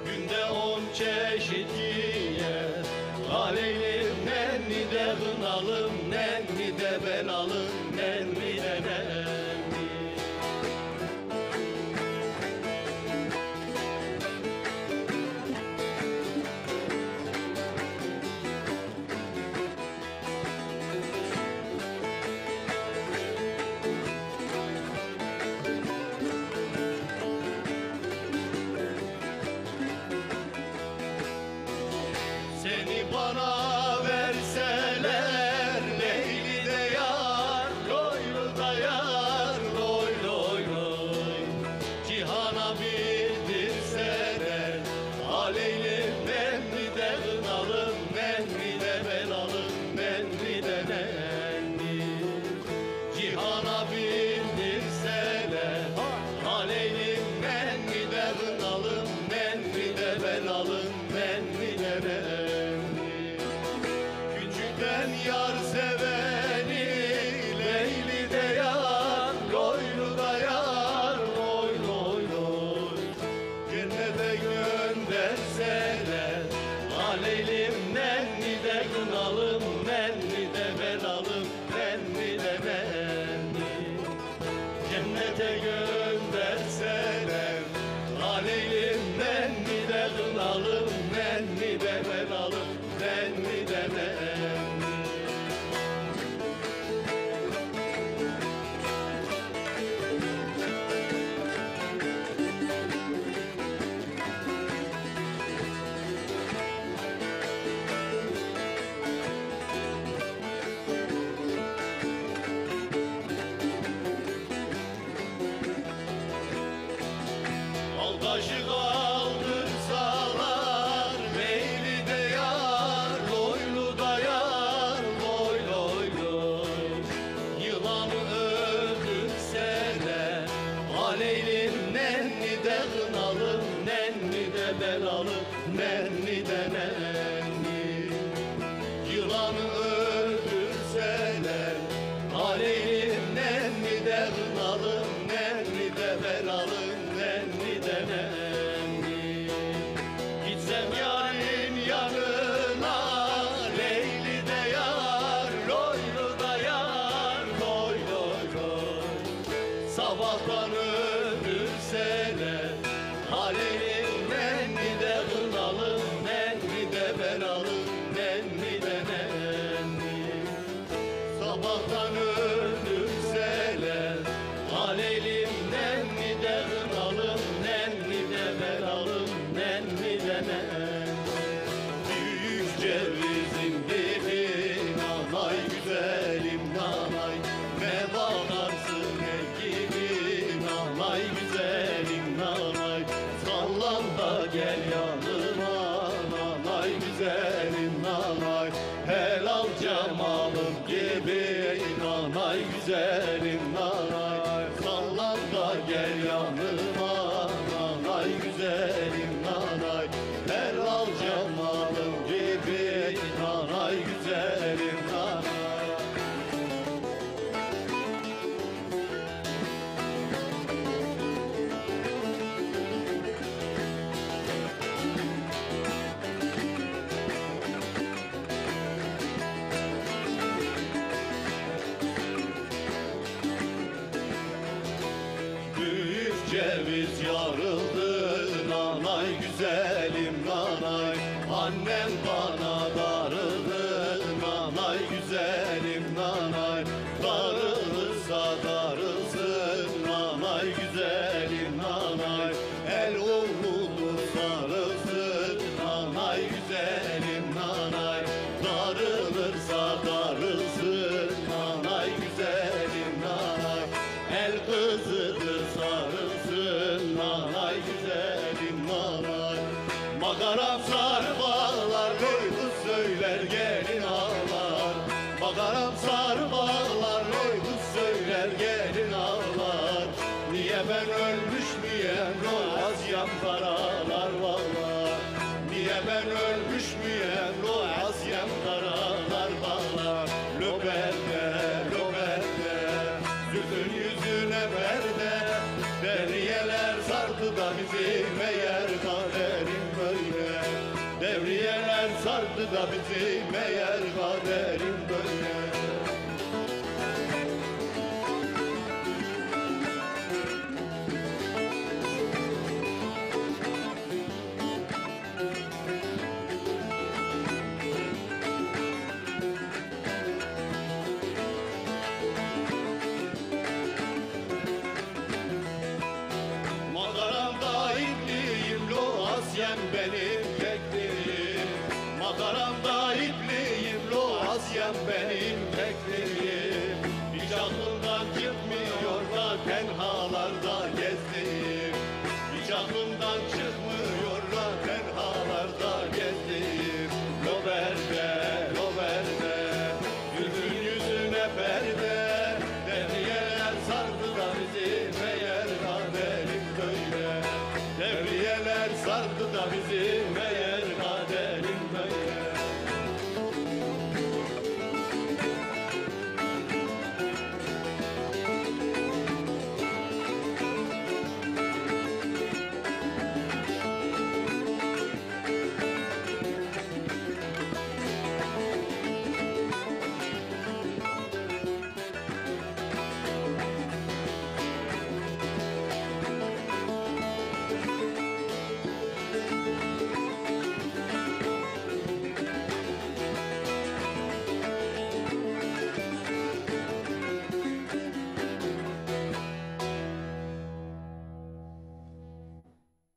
Günde 10 çeşit yiyer, Haleylim nenni de kınalım, nenni de belalım, nenni de nenni. Seni bana verseler, Leyli de yar, Loylu da yar, loy loy loy. Cihana bildirseler, Aleylim nenni de yar seveni, Leyli de yar, Loylu da yar, loy loy loy. Cennete gönderseler, aleylim nenni de kınalım, nenni de belalım, nenni de nenni. Cennete gönderseler, aleylim nenni de kınalım, nenni de belalım, nenni de nenni. Aldaşı kaldırsalar, Leyli de yar, Loylu da yar, loy loy loy. Yılanı öldürseler, aleylim nenni de kınalım, nenni de belalım, nenni de nenni. Yılanı öldürseler, aleylim nenni de kınalım, nenni de belalım, nenni de nenni. Gitsem yarın yanına, Leyli de yar, Loylu da yar, loy loy loy. Sabahtan öldürseler, aleylim nenni de kınalım, nenni de belalım, nenni de nenni. Sabahtan öldürseler, aleylim nenni de kınalım, nenni de belalım, nenni de nenni. Büyük cevizin dibi, nanay güzelim nanay, ne bakarsın ne gibi, nanay güzelim nanay. Sallan da gel yanıma, nanay güzelim nanay. Helal cemalım gibi, nanay güzelim nanay. Sallan da gel yanıma, nanay güzelim nanay. Helal cemalım gibi, nanay güzelim nanay. Büyük ceviz yarıldı, nanay güzelim nanay. Annem bana darıldı, nanay güzelim nanay. Darılırsa darılsın, nanay güzelim nanay. El oğlunu sarılsın, nanay güzelim nanay. Darılırsa darılsın, nanay güzelim nanay. El kızıdır sarılsın, nanay güzelim nanay. Makaram sarı bağlar, loy kız söyler gelin ağlar. Makaram sarı bağlar, loy kız söyler gelin ağlar. Niye ben ölmüş müyem, loy az yan karalar bağlar. Niye ben ölmüş müyem, loy az yan karalar bağlar. Löperde, löperde, sütün yüzüne perde. Devriyeler sardı da bizi, meğer kaderim böyle. Devriyeler sardı da bizi, meğer kaderim böyle. Makaramda ipliyim, lo Asyem benim kekliğim. Makaramda ipliyim, lo Asyem benim kekliğim. Hiç aklımdan çıkmıyor da tenhalarda gezdiğim. Hiç aklımdan çıkmıyor da tenhalarda gezdiğim. Lo berde, lo berde, yüzün yüzüne perde. Devriyeler sardı da bizi, meğer kaderim böyle. Devriyeler sardı da bizi, meğer kaderim böyle.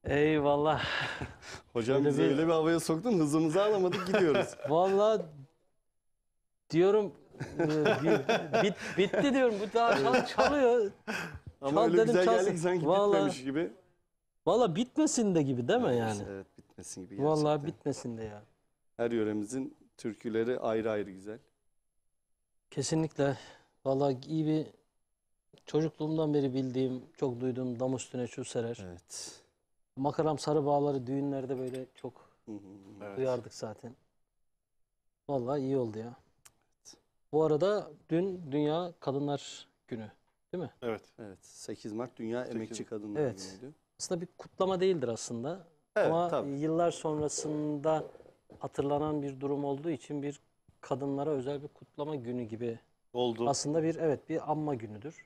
Eyvallah. Hocam Şöyle bizi öyle bir havaya soktun, hızımızı alamadık, gidiyoruz. Vallahi diyorum bitti diyorum. Bu daha çalıyor. Ama öyle güzel geldi ki sanki bitmemiş gibi. Vallahi bitmesin de gibi değil mi yani? Evet, bitmesin gibi gerçekten. Vallahi bitmesin de ya. Her yöremizin türküleri ayrı ayrı güzel. Kesinlikle. Vallahi iyi bir çocukluğumdan beri bildiğim, çok duyduğum Dam Üstüne Çul Serer. Evet. Makaram Sarı Bağları düğünlerde böyle çok duyardık zaten. Vallahi iyi oldu ya. Bu arada dün Dünya Kadınlar Günü, değil mi? Evet. Evet. 8 Mart Dünya Emekçi Kadınlar Evet. Günü'ydü. Aslında bir kutlama değildir aslında. Evet, ama tabii. yıllar sonrasında hatırlanan bir durum olduğu için bir kadınlara özel bir kutlama günü gibi oldu. Aslında bir anma günüdür.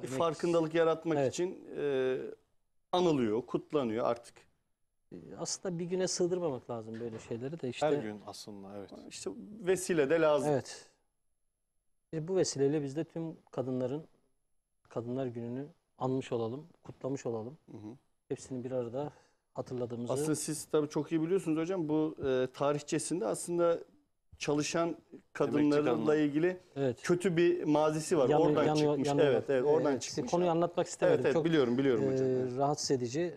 Bir farkındalık yaratmak için anılıyor, kutlanıyor artık. Aslında bir güne sığdırmamak lazım böyle şeyleri de işte. Her gün aslında, evet. İşte vesile de lazım. Evet. Bu vesileyle biz de tüm Kadınlar Günü'nü anmış olalım, kutlamış olalım. Hepsini bir arada hatırladığımızı. Aslında siz tabii çok iyi biliyorsunuz hocam, bu tarihçesinde aslında çalışan kadınlarla ilgili kötü bir mazisi var. Oradan çıkmış. Evet, oradan çıkmış. Konuyu anlatmak istemedim. Evet, çok biliyorum hocam. Rahatsız edici.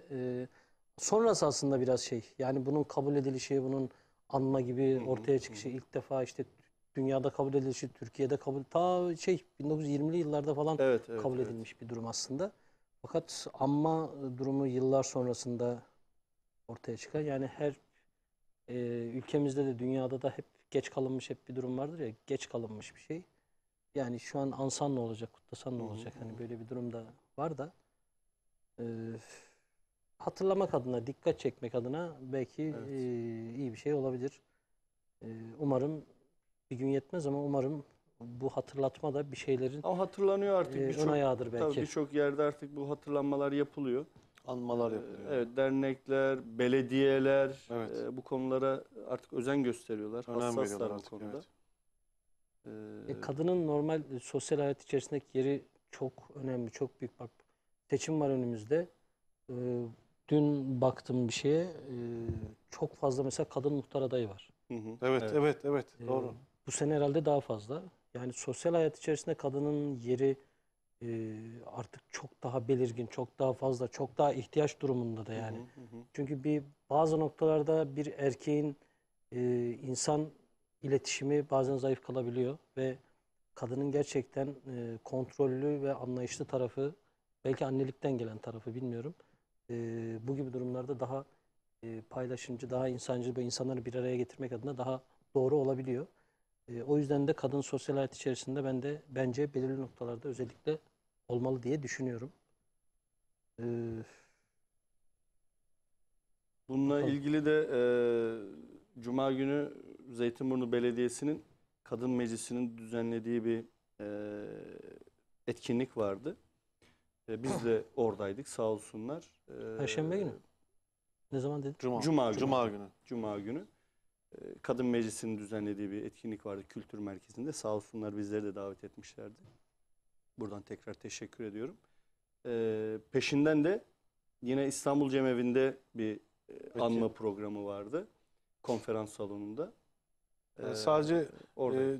Sonrası aslında biraz yani bunun kabul edilişi, bunun anma gibi ortaya çıkışı, ilk defa işte dünyada kabul edilişi, Türkiye'de kabul, 1920'li yıllarda falan kabul edilmiş bir durum aslında. Fakat anma durumu yıllar sonrasında ortaya çıkan, yani her ülkemizde de dünyada da hep geç kalınmış hep bir durum vardır ya, geç kalınmış bir şey. Yani şu an ansan ne olacak, kutlasan ne olacak, hani böyle bir durum da var da hatırlamak adına, dikkat çekmek adına belki iyi bir şey olabilir. Umarım bir gün yetmez ama umarım bu hatırlatma da bir şeylerin ama hatırlanıyor artık ön ayağıdır belki. Tabii birçok yerde artık bu hatırlanmalar yapılıyor. Anmalar yapılıyor. Evet, dernekler, belediyeler bu konulara artık özen gösteriyorlar. Önem hassaslar bu artık, konuda. Kadının normal sosyal hayat içerisindeki yeri çok önemli, çok büyük. Bak, seçim var önümüzde. Dün baktım bir şeye, çok fazla mesela kadın muhtar adayı var. Evet, doğru. Bu sene herhalde daha fazla. Yani sosyal hayat içerisinde kadının yeri artık çok daha belirgin, çok daha fazla, çok daha ihtiyaç durumunda da yani. Çünkü bazı noktalarda bir erkeğin insan iletişimi bazen zayıf kalabiliyor ve kadının gerçekten kontrollü ve anlayışlı tarafı, belki annelikten gelen tarafı bilmiyorum. Bu gibi durumlarda daha paylaşımcı, daha insancıl ve insanları bir araya getirmek adına daha doğru olabiliyor. O yüzden de kadın sosyal hayat içerisinde bence belirli noktalarda özellikle olmalı diye düşünüyorum. Bununla ilgili de Cuma günü Zeytinburnu Belediyesi'nin Kadın Meclisi'nin düzenlediği bir etkinlik vardı. Biz de oradaydık, sağ olsunlar. Perşembe günü. Ne zaman dedin? Cuma günü. Kadın Meclisi'nin düzenlediği bir etkinlik vardı kültür merkezinde. Sağ olsunlar bizleri de davet etmişlerdi. Buradan tekrar teşekkür ediyorum. Peşinden de yine İstanbul Cemevi'nde bir anma programı vardı. Konferans salonunda. Sadece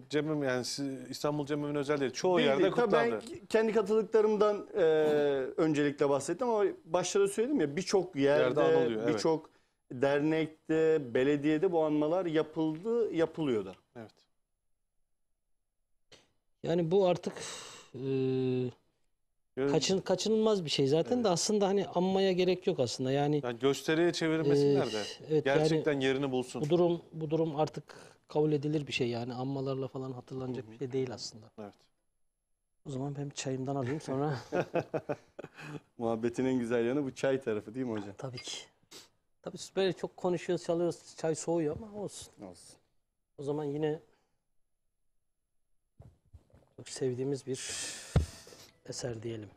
Cemevim, yani İstanbul Cemevi'nin özel değil. Çoğu yerde kutlandı. Ben kendi katıldıklarımdan öncelikle bahsettim ama başta da söyledim ya, birçok yerde, birçok dernekte, belediyede bu anmalar yapılıyor da. Evet. Yani bu artık kaçınılmaz bir şey zaten de aslında hani anmaya gerek yok aslında. Yani gösteriye çevirmesinler de gerçekten yani, yerini bulsun. Bu durum artık kabul edilir bir şey, yani anmalarla falan hatırlanacak bir şey değil aslında. Evet. O zaman ben bir çayımdan alayım sonra. Muhabbetin en güzel yanı bu çay tarafı değil mi hocam? Tabii ki. Tabii böyle çok konuşuyoruz, çalıyoruz, çay soğuyor ama olsun. O zaman yine çok sevdiğimiz bir eser diyelim.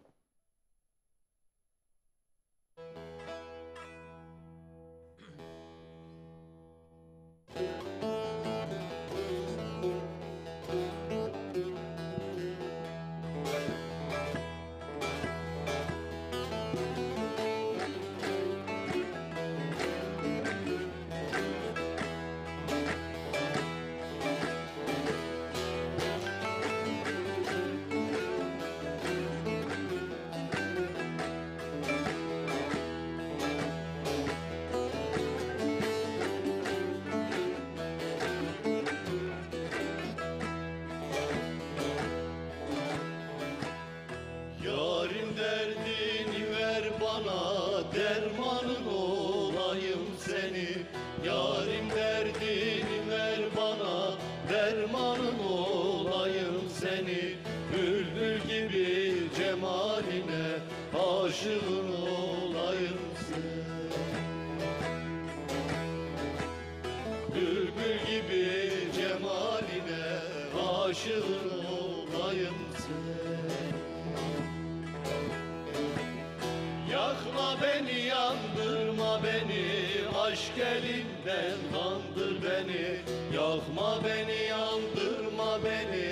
Yarim derdini ver bana, dermanın olayım seni. Bülbül gibi cemaline, aşığın olayım seni. Bülbül gibi cemaline, aşığın olayım seni. Yakma beni, yandırma beni, aşk elinden kandır beni. Yakma beni, yandırma beni,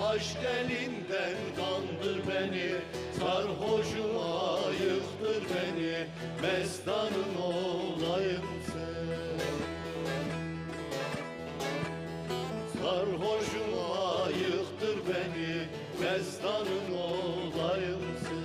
aşk elinden kandır beni. Sarhoşuma yıktır beni, mestanın olayım sen. Sarhoşuma yıktır beni, mestanın olayım sen.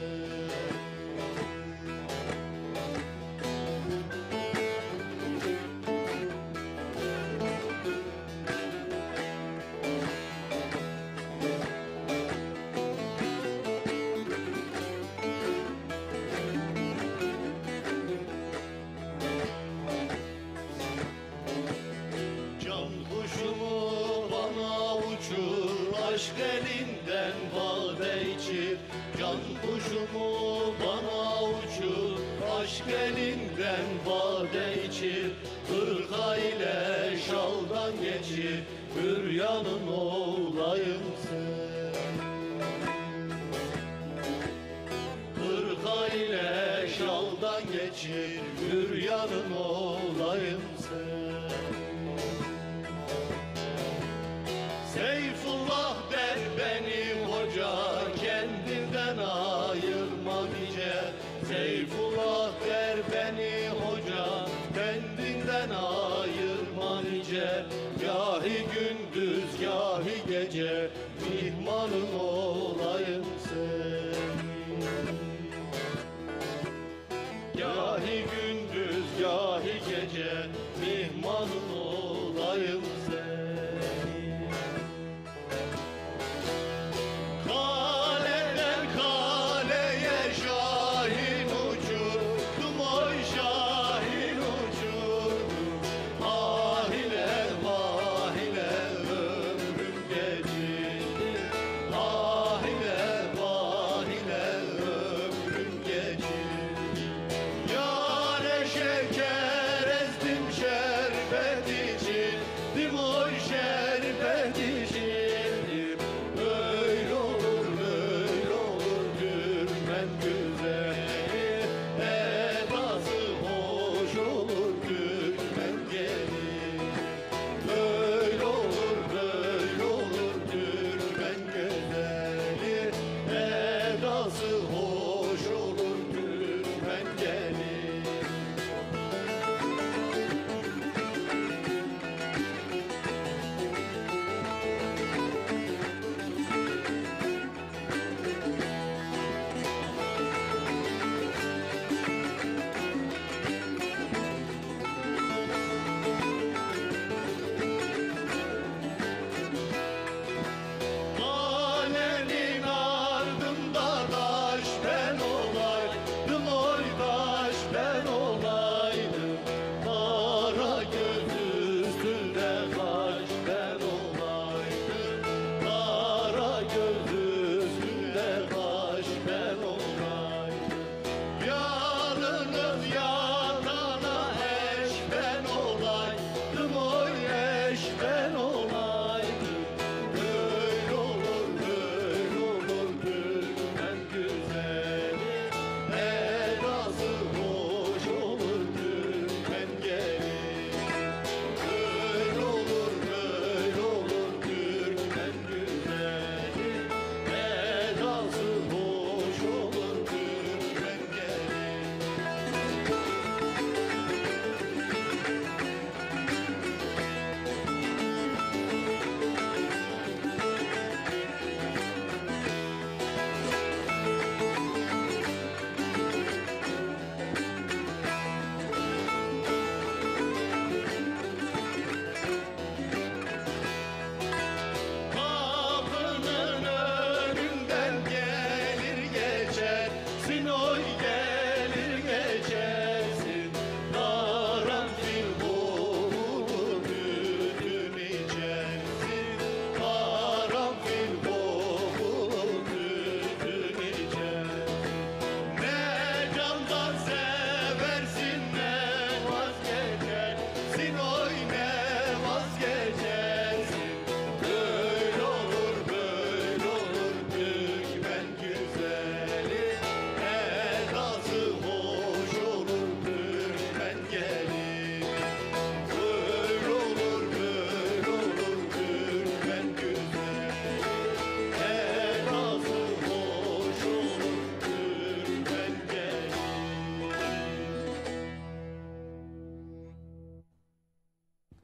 Aşk elinden vade içir, can kuşumu bana uçur. Aşk elinden vade içir, hırka ile şaldan geçir. Hüryanın olayım sen. Hırka ile şaldan geçir, hüryanın olayım sen. Seyfullah der benim hoca, kendinden ayırma nice. Seyfullah der beni hoca, kendinden ayırma nice. Gahi gündüz gahi gece, mihmanın olayım sen. Gahi gündüz gahi gece, mihmanın olayım sen.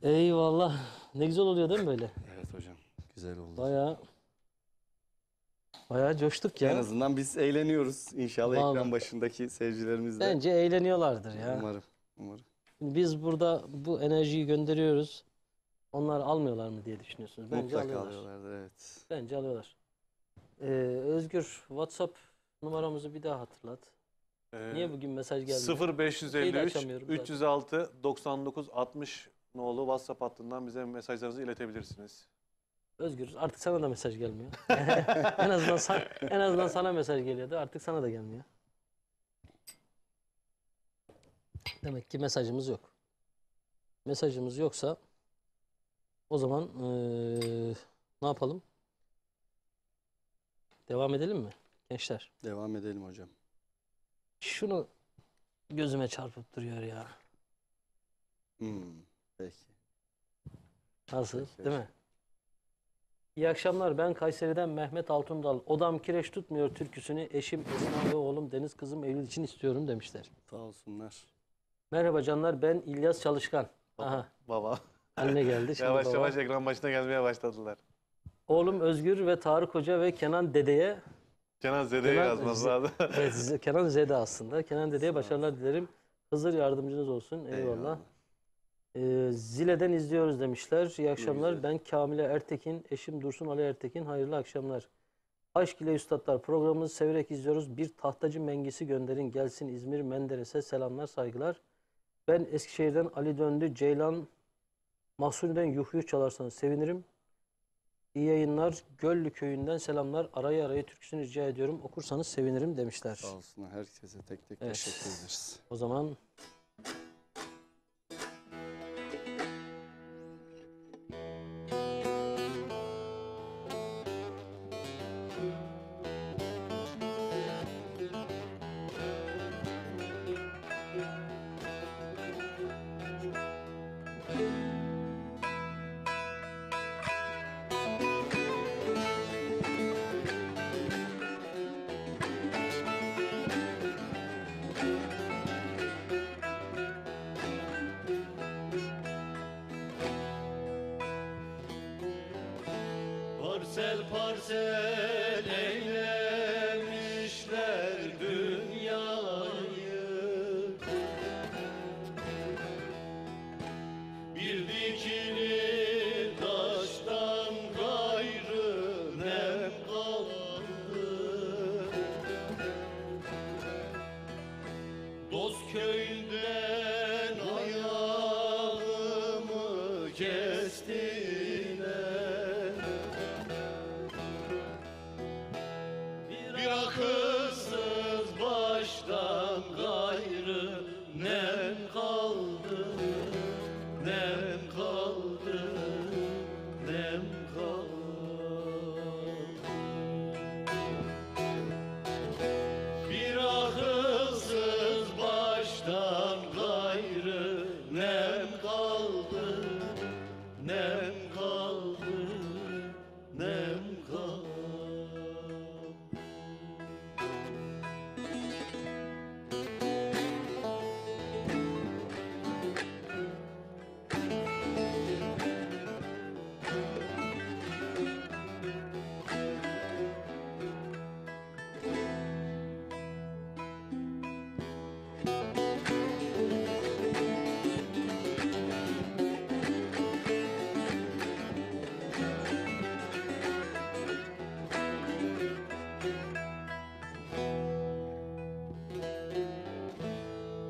Eyvallah. Ne güzel oluyor değil mi böyle? Evet hocam. Güzel oldu. Bayağı coştuk ya. En azından biz eğleniyoruz. İnşallah Vallahi. ekran başındaki seyircilerimiz de. Bence eğleniyorlardır ya. Umarım. Biz burada bu enerjiyi gönderiyoruz. Onlar almıyorlar mı diye düşünüyorsunuz? Bence Mutlaka alıyorlar. alıyorlardır, evet. Bence alıyorlar. Özgür, WhatsApp numaramızı bir daha hatırlat. Niye bugün mesaj gelmiyor? 0553 306 99 60 nolu WhatsApp hattından bize mesajlarınızı iletebilirsiniz. Özgür, artık sana da mesaj gelmiyor. en azından sana mesaj geliyordu. Artık sana da gelmiyor. Demek ki mesajımız yok. Mesajımız yoksa o zaman ne yapalım? Devam edelim mi gençler? Devam edelim hocam. Şunu gözüme çarpıp duruyor ya. Peki. Nasıl? Peki. Değil mi? İyi akşamlar. Ben Kayseri'den Mehmet Altundal. Odam kireç tutmuyor türküsünü eşim Esma ve oğlum Deniz kızım Eylül için istiyorum demişler. Sağ olsunlar. Merhaba canlar. Ben İlyas Çalışkan. Aha. Baba. Anne geldi. Şimdi Yavaş baba. yavaş ekran başına gelmeye başladılar. Oğlum Özgür ve Tarık Hoca ve Kenan Dede'ye Kenan Zede'ye yazması lazım. Evet, Kenan Zede aslında. Kenan Dede'ye başarılar dilerim. Hızır yardımcınız olsun. Eyvallah. Zile'den izliyoruz demişler. İyi akşamlar. Ben Kamile Ertekin, eşim Dursun Ali Ertekin. Hayırlı akşamlar. Aşk ile Üstadlar programımızı severek izliyoruz. Bir tahtacı mengisi gönderin gelsin İzmir Menderes'e selamlar saygılar. Ben Eskişehir'den Ali Döndü. Ceylan Mahsuni'den Yuh çalarsanız sevinirim. İyi yayınlar. Göllü köyünden selamlar. Arayı arayı türküsünü rica ediyorum. Okursanız sevinirim demişler. Sağ olsunlar. Herkese tek tek Evet. teşekkür ederiz. O zaman Parsel parsel eylemişler dünyayı, bir dikili taştan gayrı nem kaldı. Dost köyünden ayağımı kestiler. Bir akılsız baştan gayrı nem kaldı, nem kaldı, nem kaldı. Bir akılsız baştan gayrı nem kaldı, nem kaldı, nem kaldı.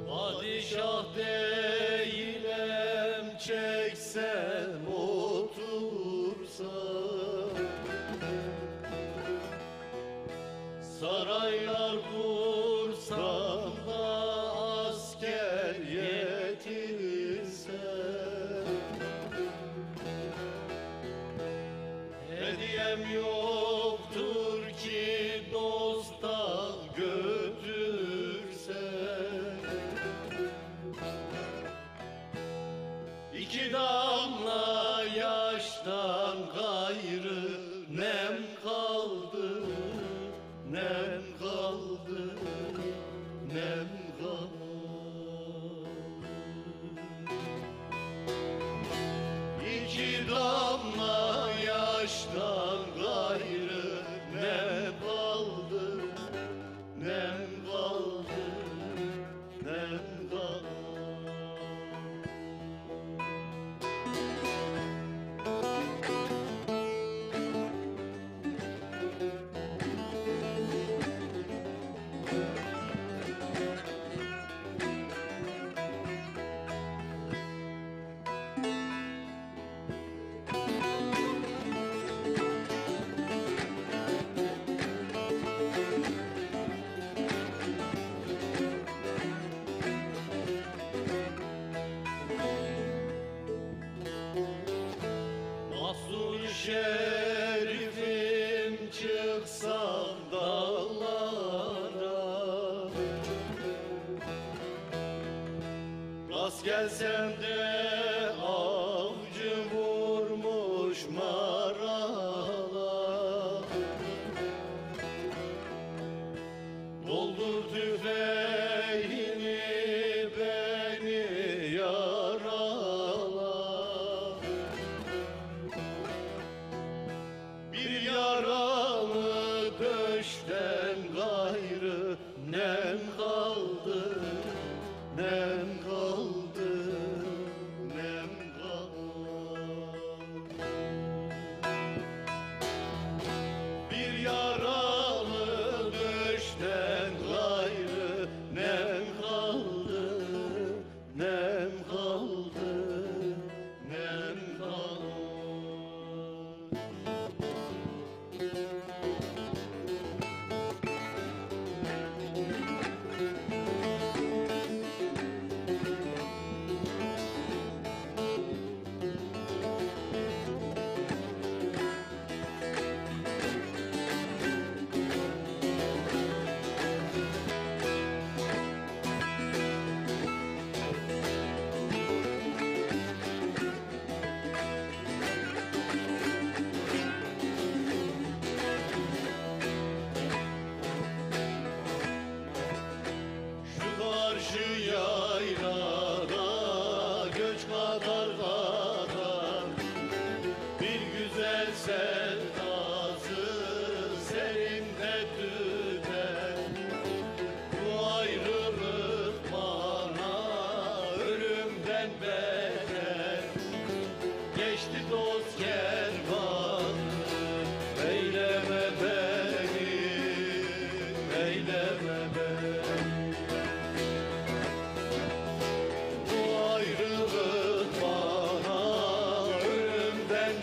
Padişah değilim çeksem otursam, saraylar kursam da asker yetirsem, hediyem yoktur ki dosta götürsem. İki damla yaştan gayrı nem kaldı, nem kaldı, nem kaldı.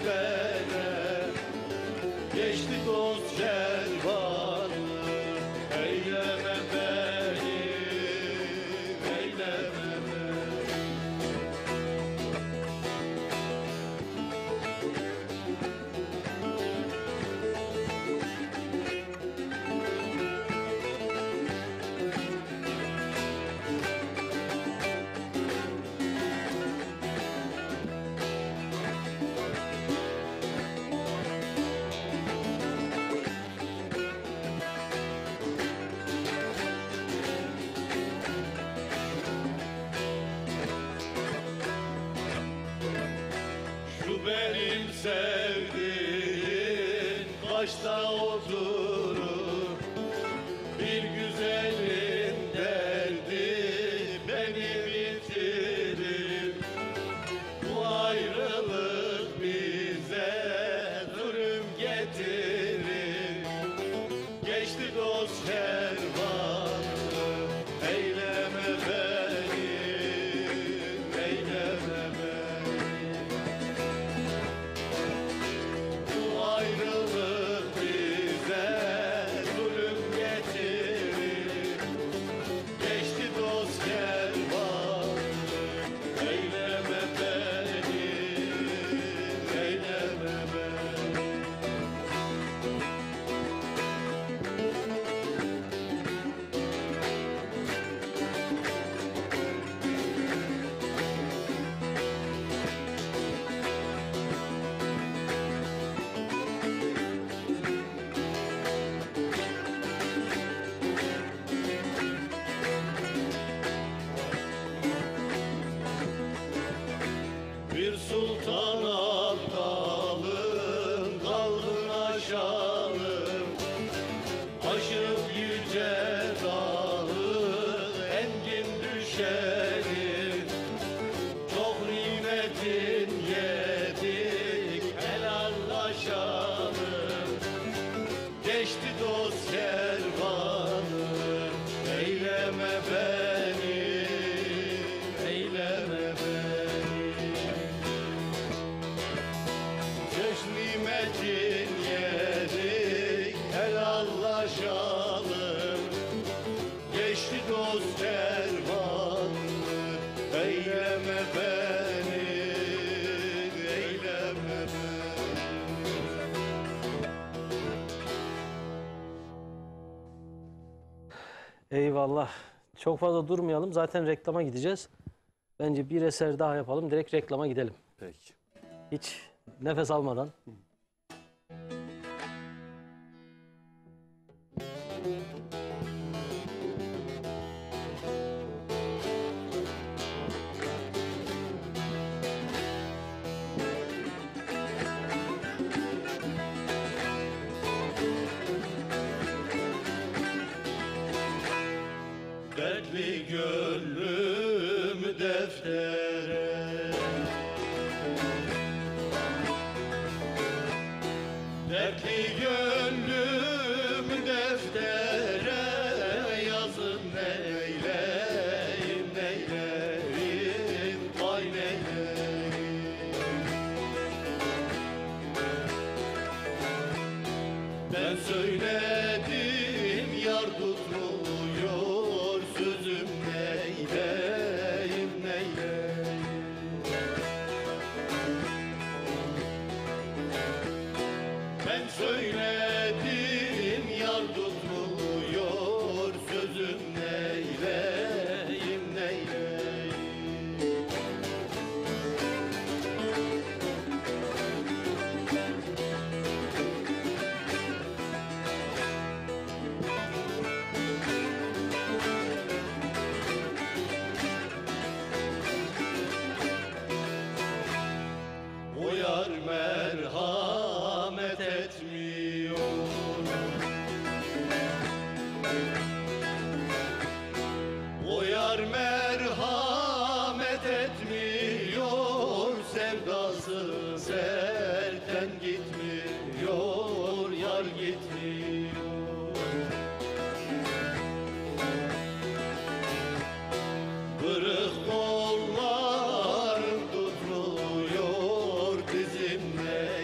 bere. Geçti dost kervanı, eyleme beni, eyleme beni. Şu benim sevdiğim kaşta oturur, bir güzelin derdi beni bitirir. Bu ayrılık bize zulüm getirir. Geçti dost kervanı, eyleme beni, eyleme beni. Bu ayrılık bize zulüm getirir. Geçti dost kervanı, eyleme beni, eyleme beni. Bir sultan aptalım, kaldım aşağım. Aşıp yüce dağı, engin düşerim. Çok nimetin yedik, helallaşalım. Geçti dost kervanı, eyleme beni, eyleme beni. Söz nimetin yedik, helallaşalım. Geçti dost kervanı, eyleme beni, eyleme beni. Eyvallah. Çok fazla durmayalım. Zaten reklama gideceğiz. Bence bir eser daha yapalım. Direkt reklama gidelim. Peki. Hiç nefes almadan. Dertli gönlüm deftere, dertli gönlüm deftere yazın neyleyim, neyleyim, vay neyleyim. Ben söyledim yar tutmuyor sözüm, neyleyim, neyleyim. Ben söyledim yar tutmuyor sözüm, neyleyim, neyleyim. O yar merhamet etmiyor. O yar merhamet etmiyor. Sevdası serten gitmiyor, yar gitmiyor. Kırık kollarım tutmuyor dizimle.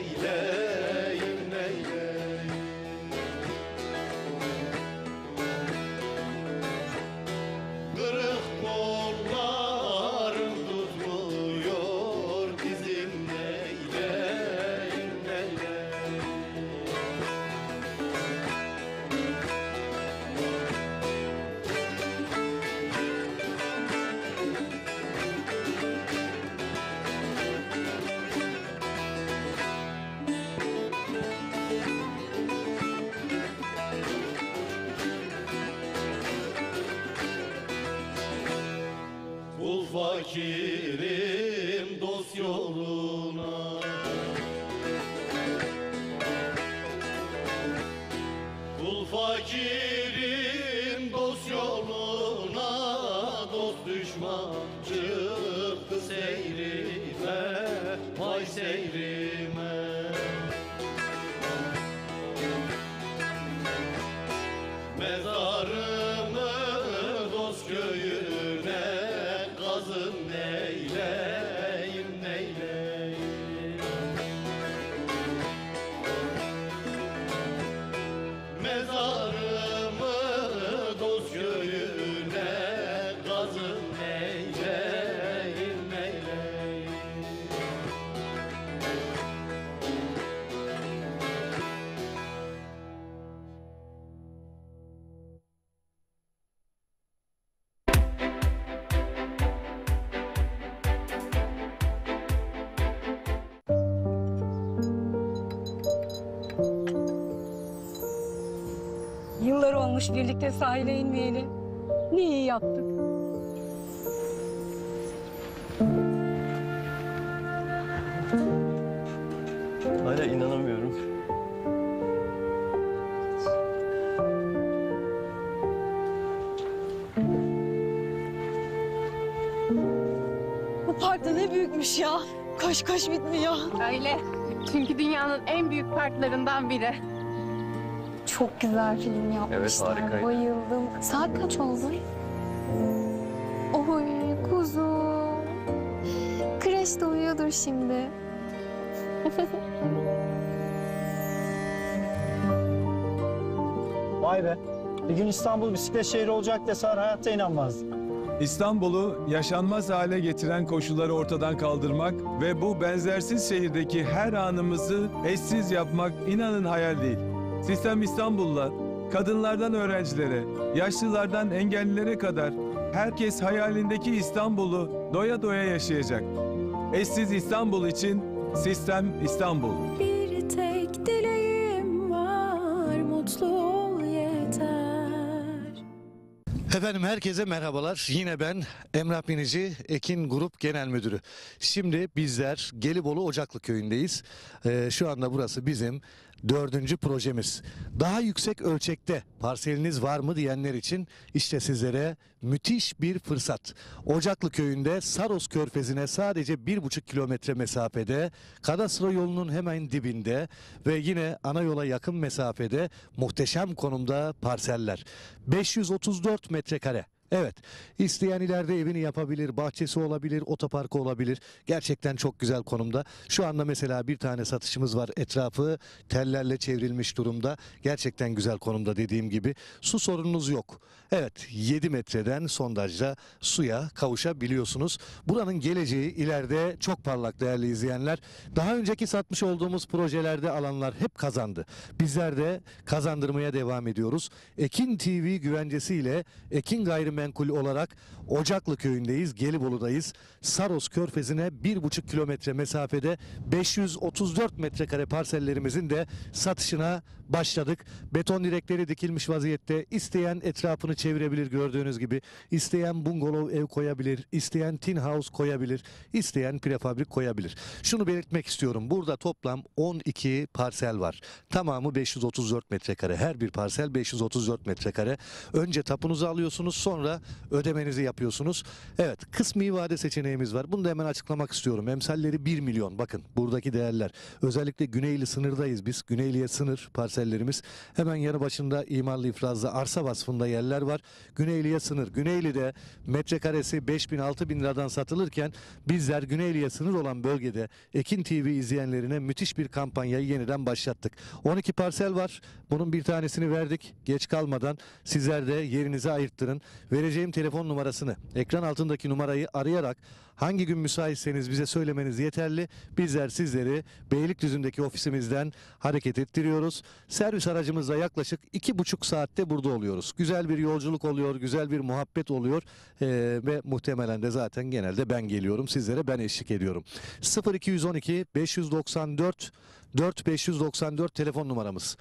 seyrime. Mezarımı dost köyüne kazın neyleyim neyleyim. Mezarımı dost köyüne kazın neyleyim neyleyim. Yıllar olmuş birlikte sahile inmeyeli. Ne iyi yaptık. Hala inanamıyorum. Bu park da ne büyükmüş ya. Koş koş bitmiyor. Öyle. Çünkü dünyanın en büyük parklarından biri. Çok güzel film yapmışlar. Evet, harikaydı. Bayıldım. Saat kaç oldu? Oy kuzum. Kreşte uyuyordur şimdi. Vay be. Bir gün İstanbul bisiklet şehri olacak deseler hayatta inanmazdım. İstanbul'u yaşanmaz hale getiren koşulları ortadan kaldırmak ve bu benzersiz şehirdeki her anımızı eşsiz yapmak inanın hayal değil. Sistem İstanbul'la kadınlardan öğrencilere, yaşlılardan engellilere kadar herkes hayalindeki İstanbul'u doya doya yaşayacak. Eşsiz İstanbul için Sistem İstanbul. Bir tek dileğim var. Mutlu ol yeter. Efendim herkese merhabalar. Yine ben Emrah Binici, Ekin Grup Genel Müdürü. Şimdi bizler Gelibolu Ocaklı Köyü'ndeyiz. Şu anda burası bizim 4. projemiz. Daha yüksek ölçekte parseliniz var mı diyenler için işte sizlere müthiş bir fırsat. Ocaklı Köyü'nde Saros Körfezi'ne sadece 1,5 kilometre mesafede, kadastro yolunun hemen dibinde ve yine ana yola yakın mesafede muhteşem konumda parseller. 534 metrekare. Evet, isteyen ileride evini yapabilir, bahçesi olabilir, otoparkı olabilir. Gerçekten çok güzel konumda. Şu anda mesela bir tane satışımız var. Etrafı tellerle çevrilmiş durumda. Gerçekten güzel konumda dediğim gibi. Su sorununuz yok. Evet, 7 metreden sondajla suya kavuşabiliyorsunuz. Buranın geleceği ileride çok parlak değerli izleyenler. Daha önceki satmış olduğumuz projelerde alanlar hep kazandı. Bizler de kazandırmaya devam ediyoruz. Ekin TV güvencesiyle Ekin Gayrimenkul olarak Ocaklı Köyü'ndeyiz, Gelibolu'dayız. Saros Körfezi'ne 1,5 kilometre mesafede 534 metrekare parsellerimizin de satışına başladık. Beton direkleri dikilmiş vaziyette. İsteyen etrafını çevirebilir gördüğünüz gibi. İsteyen bungalov ev koyabilir, isteyen tin house koyabilir, isteyen prefabrik koyabilir. Şunu belirtmek istiyorum. Burada toplam 12 parsel var. Tamamı 534 metrekare. Her bir parsel 534 metrekare. Önce tapunuzu alıyorsunuz, sonra ödemenizi yapıyorsunuz. Evet, kısmi vade seçeneğimiz var. Bunu da hemen açıklamak istiyorum. Emsalleri 1 milyon. Bakın buradaki değerler. Özellikle Güneyli sınırdayız biz. Güneyli'ye sınır parsellerimiz. Hemen yanı başında imarlı ifrazlı arsa vasfında yerler var. Güneyli'ye sınır. Güneyli'de metrekaresi 5.000-6.000 liradan satılırken bizler Güneyli'ye sınır olan bölgede Ekin TV izleyenlerine müthiş bir kampanyayı yeniden başlattık. 12 parsel var. Bunun bir tanesini verdik. Geç kalmadan sizler de yerinize ayırttırın. Vereceğim telefon numarasını, ekran altındaki numarayı arayarak hangi gün müsaitseniz bize söylemeniz yeterli. Bizler sizleri Beylikdüzü'ndeki ofisimizden hareket ettiriyoruz. Servis aracımızla yaklaşık 2,5 saatte burada oluyoruz. Güzel bir yolculuk oluyor, güzel bir muhabbet oluyor ve muhtemelen de zaten genelde ben geliyorum. Sizlere ben eşlik ediyorum. 0212 594 4594 telefon numaramız.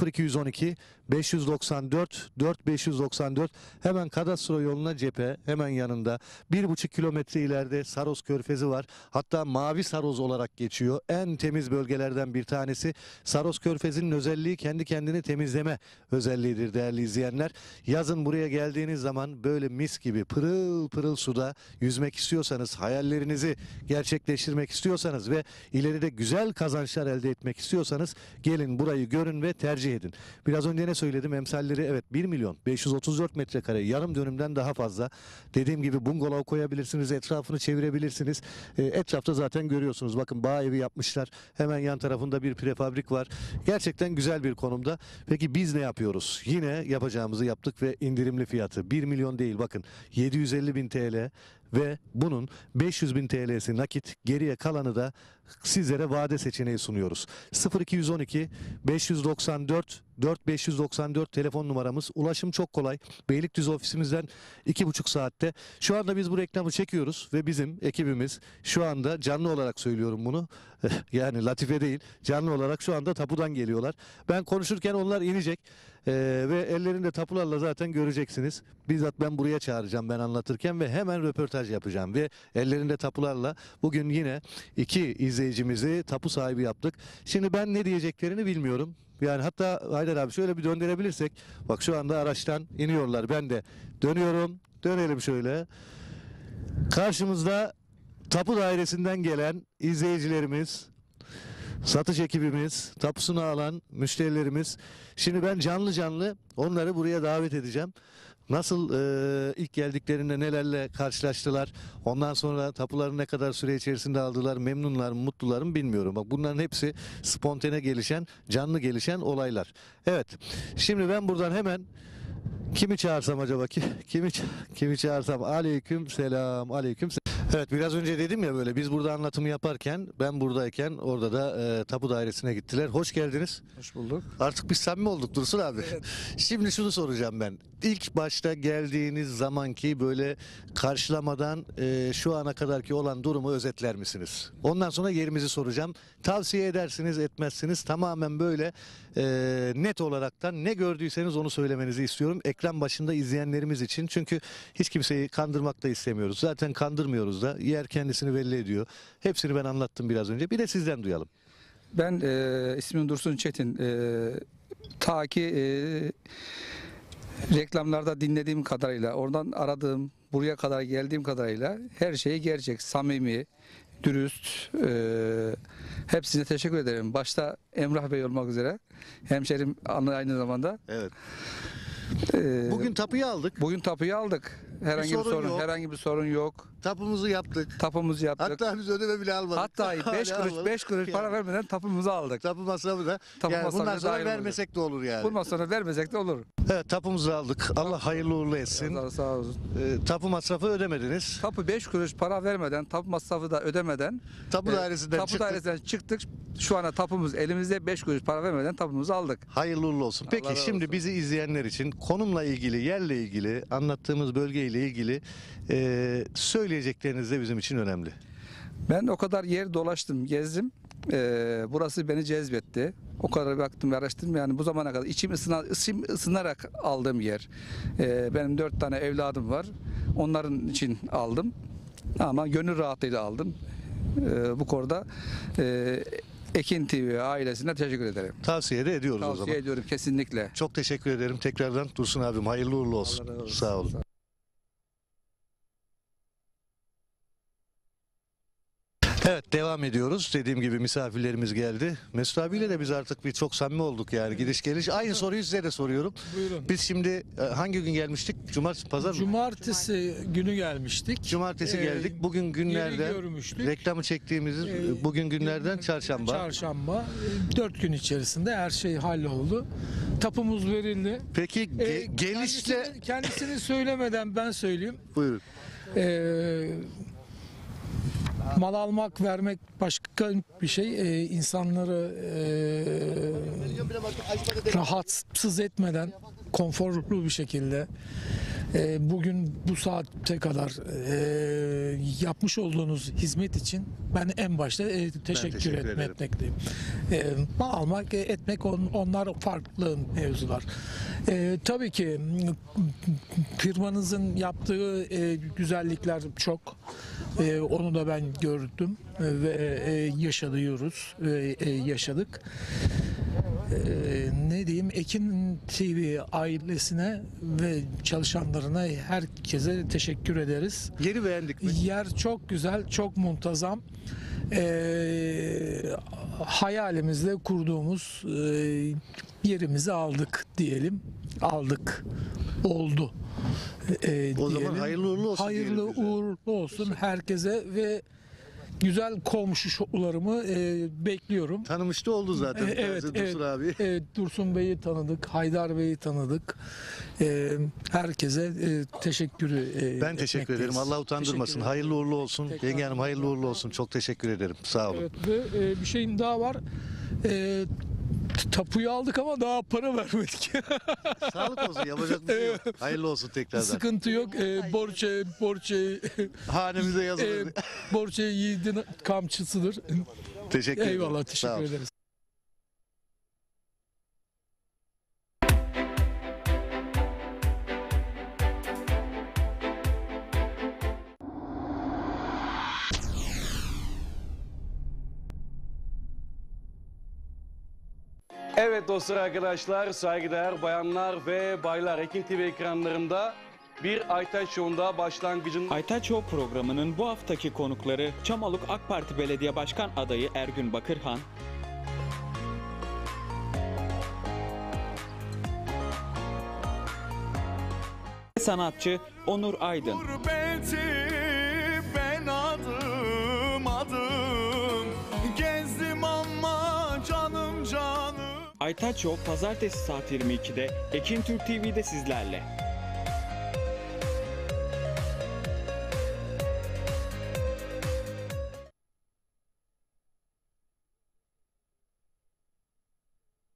0212 594 4594. Hemen kadastro yoluna cephe, hemen yanında 1,5 kilometre ileride Saros Körfezi var. Hatta Mavi Saros olarak geçiyor. En temiz bölgelerden bir tanesi. Saros Körfezi'nin özelliği kendi kendini temizleme özelliğidir değerli izleyenler. Yazın buraya geldiğiniz zaman böyle mis gibi pırıl pırıl suda yüzmek istiyorsanız, hayallerinizi gerçekleştirmek istiyorsanız ve ileride güzel kazançlar elde etmek istiyorsanız gelin burayı görün ve tercih edin. Biraz önce ne söyledim? Emsalleri evet 1 milyon 534 metrekare, yarım dönümden daha fazla. Dediğim gibi bungalov koyabilirsiniz, etrafını çevirebilirsiniz. Etrafta zaten görüyorsunuz. Bakın bağ evi yapmışlar. Hemen yan tarafında bir prefabrik var. Gerçekten güzel bir konumda. Peki biz ne yapıyoruz? Yine yapacağımızı yaptık ve indirimli fiyatı 1 milyon değil, bakın 750.000 TL ve bunun 500.000 TL'si nakit, geriye kalanı da sizlere vade seçeneği sunuyoruz. 0212 594 4594 telefon numaramız. Ulaşım çok kolay. Beylikdüzü ofisimizden 2,5 saatte. Şu anda biz bu reklamı çekiyoruz ve bizim ekibimiz şu anda canlı olarak söylüyorum bunu. Yani latife değil. Canlı olarak şu anda tapudan geliyorlar. Ben konuşurken onlar inecek. Ve ellerinde tapularla zaten göreceksiniz. Bizzat ben buraya çağıracağım ben anlatırken ve hemen röportaj yapacağım ve ellerinde tapularla bugün yine 2 izleyicimizi tapu sahibi yaptık. Şimdi ben ne diyeceklerini bilmiyorum. Yani hatta Haydar abi şöyle bir döndürebilirsek. Bak şu anda araçtan iniyorlar. Ben de dönüyorum. Dönelim şöyle. Karşımızda tapu dairesinden gelen izleyicilerimiz, satış ekibimiz, tapusunu alan müşterilerimiz. Şimdi ben canlı onları buraya davet edeceğim. Nasıl ilk geldiklerinde nelerle karşılaştılar, ondan sonra tapuları ne kadar süre içerisinde aldılar, memnunlar mı, mutlular mı bilmiyorum. Bak bunların hepsi spontane gelişen, canlı gelişen olaylar. Evet, şimdi ben buradan hemen kimi çağırsam acaba? Kimi çağırsam? Aleyküm selam, aleyküm selam. Evet, biraz önce dedim ya, böyle biz burada anlatımı yaparken, ben buradayken orada da tapu dairesine gittiler. Hoş geldiniz. Hoş bulduk. Artık biz samimi olduk Dursun abi. Evet. Şimdi şunu soracağım ben. İlk başta geldiğiniz zamanki böyle karşılamadan şu ana kadarki olan durumu özetler misiniz? Ondan sonra yerimizi soracağım. Tavsiye edersiniz, etmezsiniz. Tamamen böyle net olaraktan ne gördüyseniz onu söylemenizi istiyorum. Ekran başında izleyenlerimiz için. Çünkü hiç kimseyi kandırmak da istemiyoruz. Zaten kandırmıyoruz da. Yer kendisini belli ediyor. Hepsini ben anlattım biraz önce. Bir de sizden duyalım. Ben ismim Dursun Çetin. Ta ki reklamlarda dinlediğim kadarıyla, oradan aradığım, buraya kadar geldiğim kadarıyla her şey gerçek, samimi, dürüst. Hepsine teşekkür ederim. Başta Emrah Bey olmak üzere. Hemşerim aynı zamanda. Evet. Bugün tapuyu aldık. Bugün tapuyu aldık. Herhangi bir sorun yok. Tapumuzu yaptık. Tapumuzu yaptık. Hatta biz ödeme bile almadık. Hatta 5 kuruş para vermeden tapumuzu aldık. Tapu masrafı da. Yani bundan sonra vermesek de olur yani. Bundan sonra vermesek de olur. Evet, tapumuzu aldık. Allah hayırlı uğurlu etsin. Sağ olun. Tapu masrafı ödemediniz. Tapu 5 kuruş para vermeden, tapu masrafı da ödemeden tapu dairesinden çıktık. Şu anda tapumuz elimizde, 5 kuruş para vermeden tapumuzu aldık. Hayırlı uğurlu olsun. Peki şimdi bizi izleyenler için konumla ilgili, yerle ilgili, anlattığımız bölgeyle ilgili söyleyecekleriniz de bizim için önemli. Ben o kadar yer dolaştım, gezdim. Burası beni cezbetti. O kadar baktım ve araştırdım. Yani bu zamana kadar içim ısınarak aldığım yer. Benim 4 tane evladım var. Onların için aldım. Ama gönül rahatlığıyla aldım. Bu konuda Ekin TV ailesine teşekkür ederim. Tavsiye de ediyoruz o zaman. Tavsiye ediyorum kesinlikle. Çok teşekkür ederim tekrardan Dursun abim. Hayırlı uğurlu olsun. Sağ olun. Evet, devam ediyoruz. Dediğim gibi misafirlerimiz geldi. Mesut abiyle de biz artık çok samimi olduk yani, gidiş geliş. Aynı soruyu size de soruyorum. Buyurun. Biz şimdi hangi gün gelmiştik? Cumartesi, pazar mı? Cumartesi günü gelmiştik. Cumartesi geldik. Bugün günlerden reklamı çektiğimiz bugün günlerden çarşamba. Çarşamba. 4 gün içerisinde her şey halloldu. Tapumuz verildi. Peki gelişte kendisini söylemeden ben söyleyeyim. Buyurun. Mal almak, vermek başka bir şey. İnsanları rahatsız etmeden konforlu bir şekilde bugün bu saate kadar yapmış olduğunuz hizmet için ben en başta teşekkür etmekteyim. Almak, etmek onlar farklı mevzular. Tabii ki firmanızın yaptığı güzellikler çok. Onu da ben gördüm ve yaşadık. Ne diyeyim, Ekin TV ailesine ve çalışanlarına, herkese teşekkür ederiz. Yeri beğendik mi? Yer çok güzel, çok muntazam. Hayalimizle kurduğumuz yerimizi aldık diyelim. Oldu. O zaman hayırlı uğurlu olsun. Hayırlı uğurlu olsun herkese ve güzel komşularımı bekliyorum. Tanımış da oldu zaten. Dursun abi. Dursun Bey'i tanıdık, Haydar Bey'i tanıdık. Herkese ben teşekkür ederim. Allah utandırmasın. Hayırlı uğurlu olsun. Yenge Hanım hayırlı uğurlu olsun. Çok teşekkür ederim. Sağ olun. Evet, ve bir şeyim daha var. Tapuyu aldık ama daha para vermedik. Sağlık olsun, yapacak bir şey yok. Hayırlı olsun tekrardan. Sıkıntı yok. Borçe hanemize yazılır. Borçe yiğidin kamçısıdır. Teşekkür ederim. Eyvallah, teşekkür ederiz. Evet dostlar, arkadaşlar, saygıdeğer bayanlar ve baylar, Ekin TV ekranlarında bir Aytaç Show'unda başlangıcın... Aytaç Show programının bu haftaki konukları Çamoluk AK Parti Belediye Başkan adayı Ergün Bakırhan, sanatçı Onur Aydın. Ben adım gezdim ama canım. Aytaç Show pazartesi saat 22'de Ekin Türk TV'de sizlerle.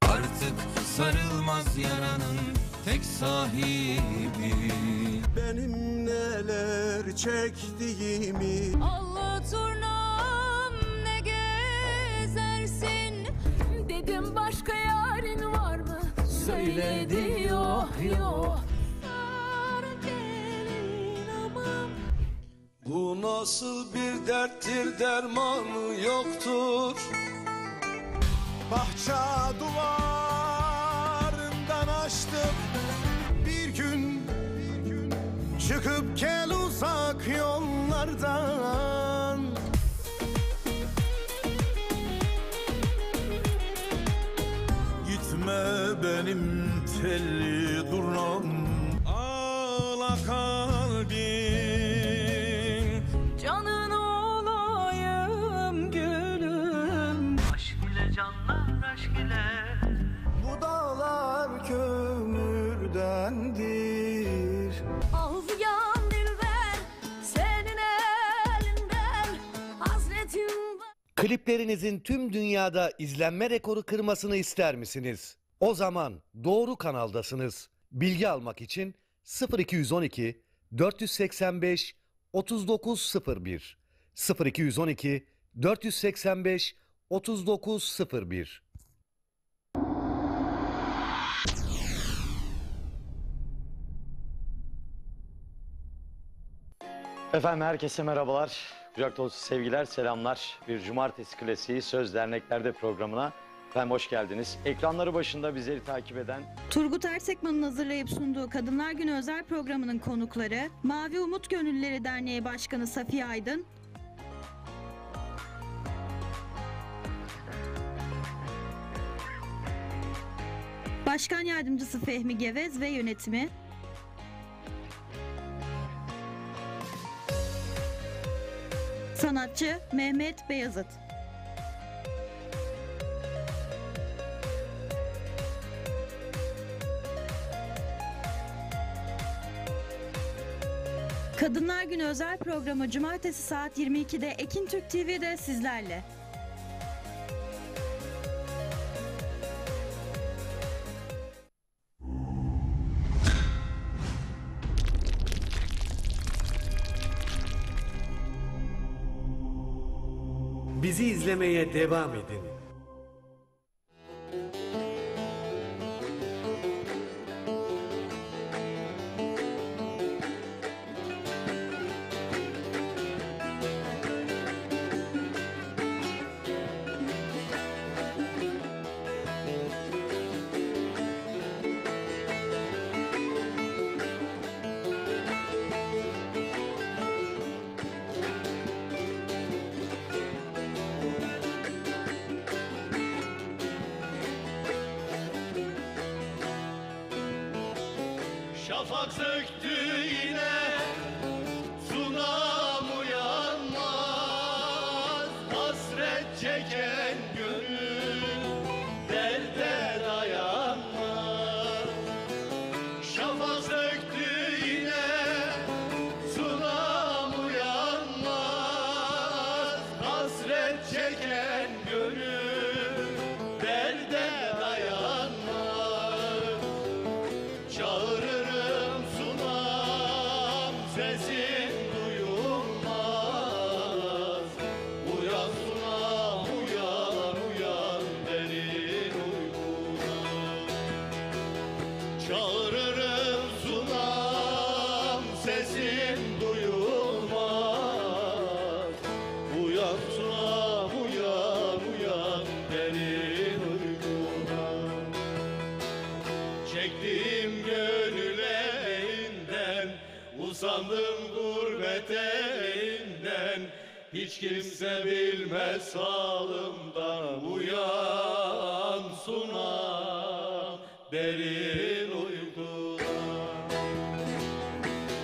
Artık sarılmaz yaranın tek sahibi benim neler çektiğimi. Allah turnam ne gezersin, dedim başka yarın var mı? Söyledi yok yok. Bu nasıl bir derttir, dermanı yoktur. Bahçe duvarından açtım bir gün, çıkıp gel uzak yollardan. Gitme benim telli durnam, ağla kalbim. Canın olayım gülüm. Aşk ile canlar aşk ile. Bu dağlar kömürdendir. Ağlayan dilber senin elinden, hasretim var. Kliplerinizin tüm dünyada izlenme rekoru kırmasını ister misiniz? O zaman doğru kanaldasınız. Bilgi almak için 0212 485 3901 0212 485 3901. Efendim herkese merhabalar. Kucak dolusu sevgiler, selamlar. Bir cumartesi klasiği Söz Derneklerde programına efendim hoş geldiniz. Ekranları başında bizleri takip eden Turgut Ersekman'ın hazırlayıp sunduğu Kadınlar Günü özel programının konukları Mavi Umut Gönüllüleri Derneği Başkanı Safiye Aydın, Başkan Yardımcısı Fehmi Gevez ve yönetimi, sanatçı Mehmet Beyazıt. Kadınlar Günü özel programı cumartesi saat 22'de Ekin Türk TV'de sizlerle. Bizi izlemeye devam edin. Şafak söktü yine sunam uyanmaz, hasret çeken gönül derde dayanmaz. Şafak söktü yine sunam uyanmaz, hasret çeken gönül derde dayanmaz. Çağırırım sunam, sesin duyulmaz. Uyan sunam, uyan, uyan derin uykudan. Çağırırım sunam, sesin duyulmaz. Uyan sunam, uyan, uyan derin uykudan. Çektiğim gönül elinden, usandım gurbet elinden. Hiç kimse bilmez halımdan. Uyan sunam derin uykudan.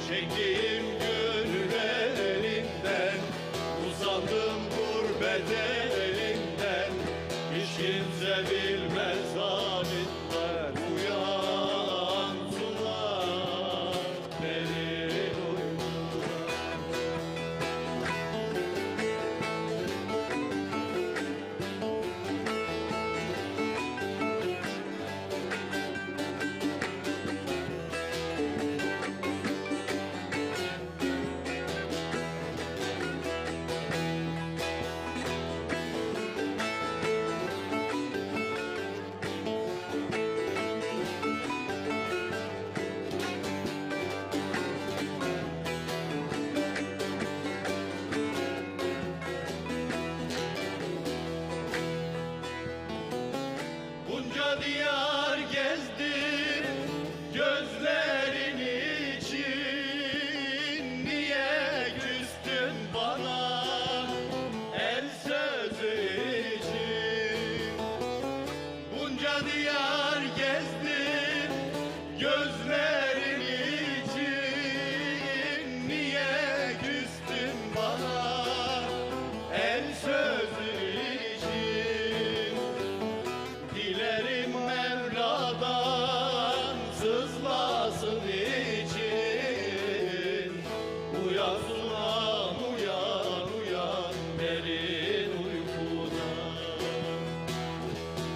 Çektiğim gönül elinden, usandım gurbet elinden. Hiç kimse bilmez halimden. Uyan sunam derin uykudan. Bunca diyar gezdim gözlerin için. Niye küstün bana el sözü için? Bunca diyar gezdim gözlerin için. Niye küstün bana el sözü için? Dilerim Mevla'dan sızlasın için. Uyan sunam, uyan, uyan derin uykudan.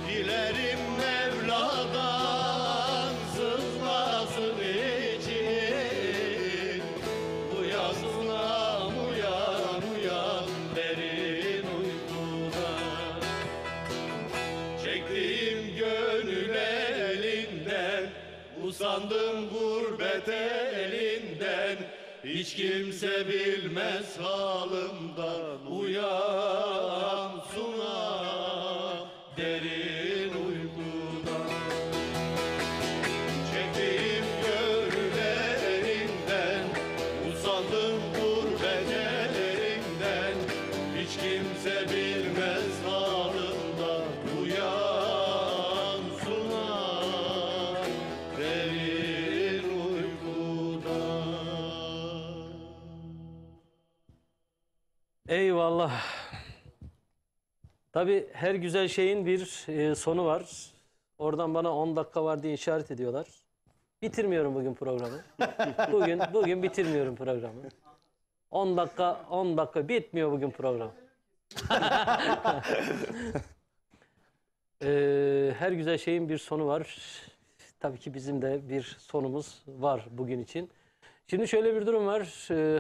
Dilerim Mevla'dan sızlasın için. Uyan sunam, uyan, uyan derin uykudan. Çektiğim gönül elinden, usandım gurbet elinden. Hiç kimse bilmez halımdan. Uyan sunam derin uykudan. Çektiğim gönül elinden, usandım gurbet elinden. Hiç kimse bilmez halımdan. Uyan sunam derin uykudan. Eyvallah. Tabii her güzel şeyin bir sonu var. Oradan bana 10 dakika var diye işaret ediyorlar. Bitirmiyorum bugün programı. Bugün bitirmiyorum programı. 10 dakika bitmiyor bugün program. Her güzel şeyin bir sonu var. Tabii ki bizim de bir sonumuz var bugün için. Şimdi şöyle bir durum var.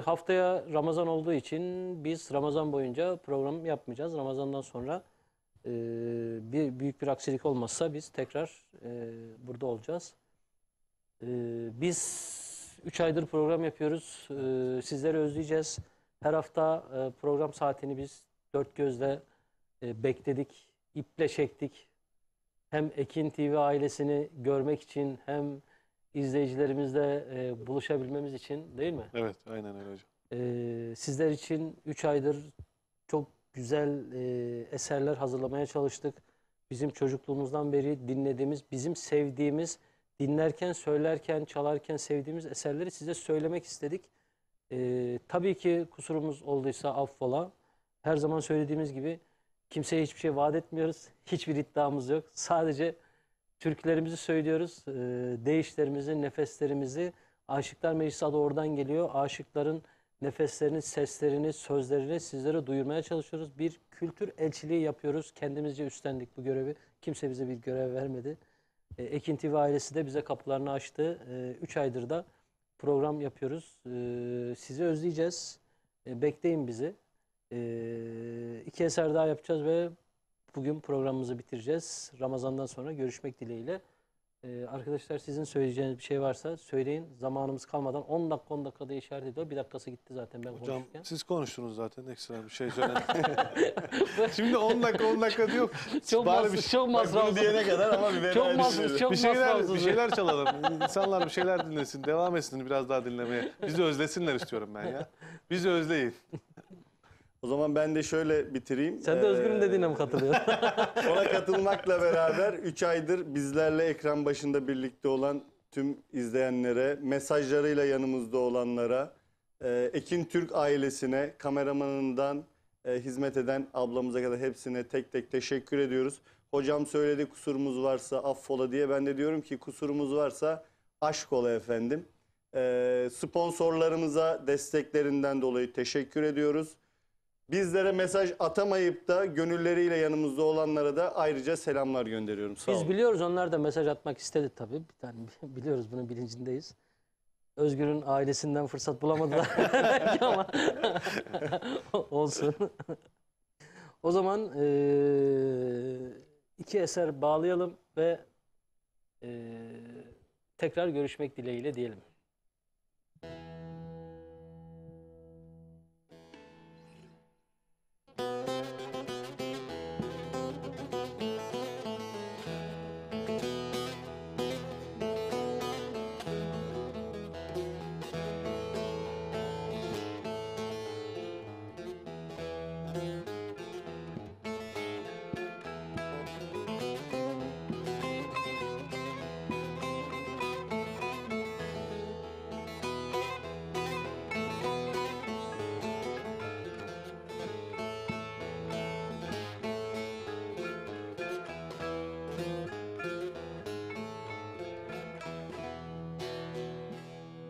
Haftaya Ramazan olduğu için biz Ramazan boyunca program yapmayacağız. Ramazandan sonra büyük bir aksilik olmazsa biz tekrar burada olacağız. Biz 3 aydır program yapıyoruz. Sizleri özleyeceğiz. Her hafta program saatini biz dört gözle bekledik, iple çektik. Hem Ekin TV ailesini görmek için hem izleyicilerimizle buluşabilmemiz için, değil mi? Evet, aynen öyle hocam. Sizler için 3 aydır çok güzel eserler hazırlamaya çalıştık. Bizim çocukluğumuzdan beri dinlediğimiz, bizim sevdiğimiz, dinlerken, söylerken, çalarken sevdiğimiz eserleri size söylemek istedik. Tabii ki kusurumuz olduysa affola. Her zaman söylediğimiz gibi kimseye hiçbir şey vaat etmiyoruz. Hiçbir iddiamız yok. Sadece türkülerimizi söylüyoruz. Deyişlerimizi, nefeslerimizi. Aşıklar Meclisi adı oradan geliyor. Aşıkların nefeslerini, seslerini, sözlerini sizlere duyurmaya çalışıyoruz. Bir kültür elçiliği yapıyoruz. Kendimizce üstlendik bu görevi. Kimse bize bir görev vermedi. Ekin TV ailesi de bize kapılarını açtı. 3 aydır da program yapıyoruz. Sizi özleyeceğiz. Bekleyin bizi. 2 eser daha yapacağız ve bugün programımızı bitireceğiz. Ramazan'dan sonra görüşmek dileğiyle. Arkadaşlar sizin söyleyeceğiniz bir şey varsa söyleyin. Zamanımız kalmadan 10 dakika 10 dakikada işaret ediyor. Bir dakikası gitti zaten ben Hocam konuşurken. siz konuştunuz zaten, ekstra bir şey söyledim. Şimdi 10 dakika diyor. Çok masrafsız. Bunu diyene kadar ama bir Çok masrafsız. bir şeyler çalalım. İnsanlar bir şeyler dinlesin, devam etsin biraz daha dinlemeye. Bizi özlesinler istiyorum ben ya. Bizi özleyin. O zaman ben de şöyle bitireyim. Sen de Özgür'ün dediğine mi katılıyorsun? Ona katılmakla beraber 3 aydır bizlerle ekran başında birlikte olan tüm izleyenlere, mesajlarıyla yanımızda olanlara, Ekin Türk ailesine, kameramanından hizmet eden ablamıza kadar hepsine tek tek teşekkür ediyoruz. Hocam söyledi kusurumuz varsa affola diye. Ben de diyorum ki kusurumuz varsa aşk ola efendim. Sponsorlarımıza desteklerinden dolayı teşekkür ediyoruz. Bizlere mesaj atamayıp da gönülleriyle yanımızda olanlara da ayrıca selamlar gönderiyorum. Sağ olun. Biz biliyoruz, onlar da mesaj atmak istedi tabii. Bir tane biliyoruz, bunun bilincindeyiz. Özgür'ün ailesinden fırsat bulamadılar belki ama olsun. O zaman 2 eser bağlayalım ve tekrar görüşmek dileğiyle diyelim.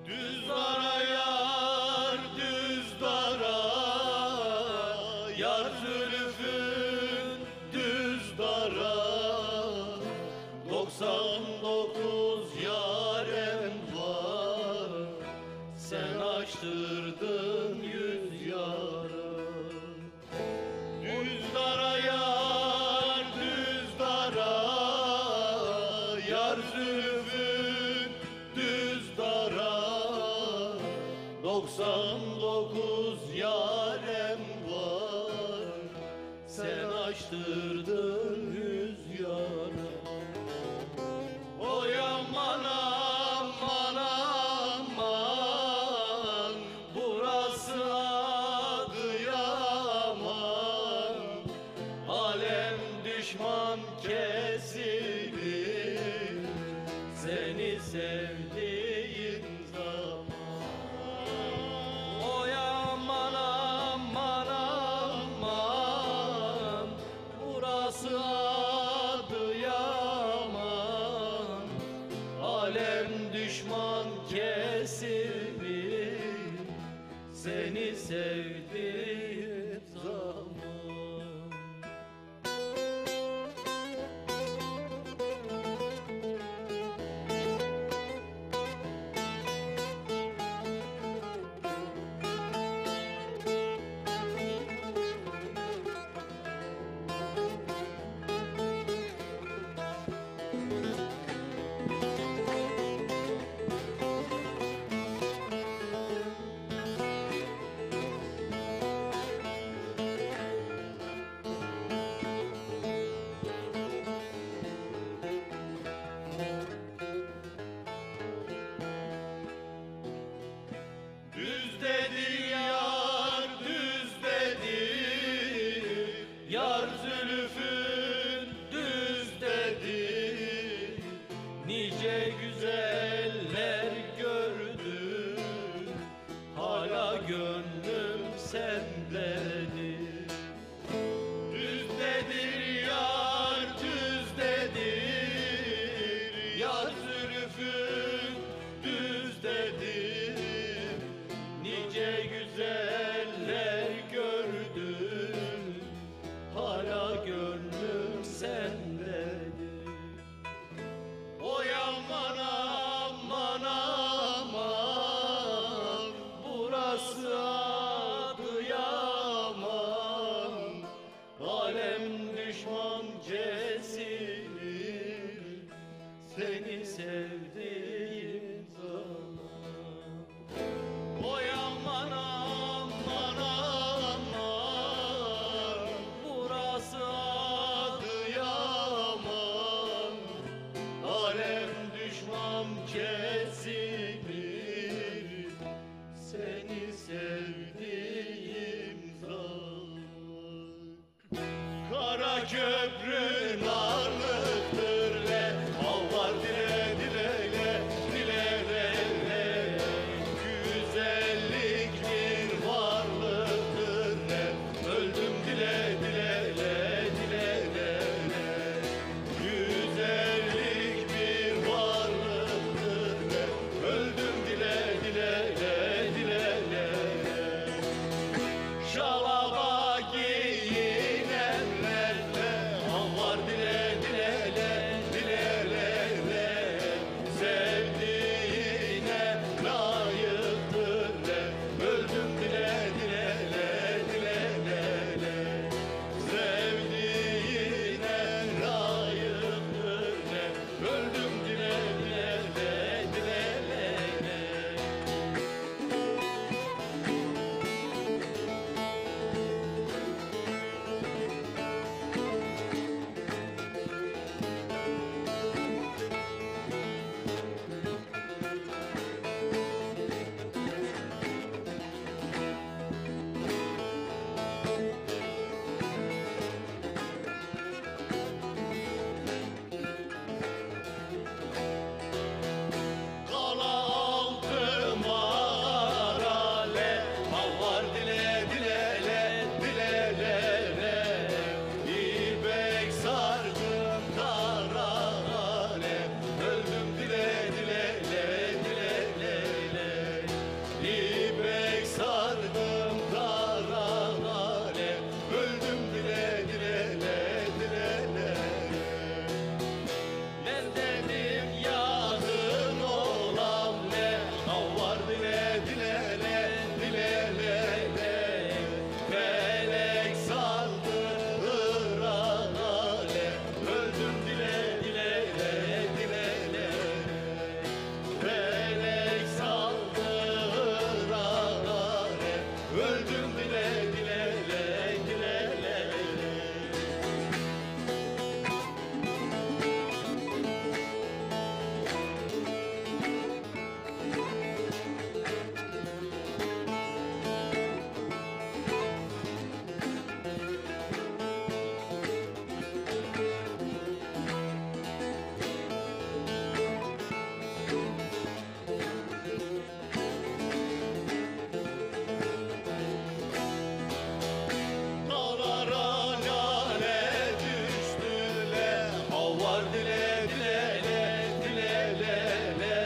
Düzdara yar, düzdara, yar zülfün düzdara. 99 yarem var, sen açtırdın 100 yara. Düzdara yar, düzdara, yar zülfün düzdara. 99 yarem var, sen açtırdın 100 yara. Oy aman aman aman, burası Adıyaman. Alem düşman kesilir, seni sevdiğin zaman. Oy aman aman aman, burası Adıyaman. Alem düşman kesilir, seni sevdiğim zaman. düşman kesilir seni sevdiğim zaman. Oy aman aman aman, burası Adıyaman. Alem düşman kesilir seni sevdiğim zaman. Kara köprü narlıktır le, Allah dile dile le, dile le le. Güzellik bir varlıktır le, öldüm dile dile le, dile le le. Güzellik bir varlıktır le, öldüm dile dile le, dile le le. Şalaba giyinenlerle Allah dile dile le, dile le le. Sevdiğine layıktır le, öldüm dile dile le, dile le le. Sevdiğine layıktır le, öldüm dile dile le, dile le le. Kala altı mağarale, Allah dile dile le, dile le le. İpek sardım karahale, öldüm dile dile le, dile le le. İpek sardım karahale, öldüm dile dile le, dile le. Nendenim yazın olam ne, avvar dile dile le, dile le le. Felek saldı Irak'ale, öldüm dile dile le, dile le. Felek saldı Irak'ale, öldüm dile dile le, dile le. Dağlara lale düştüler, avvar dile dile le, dile le le.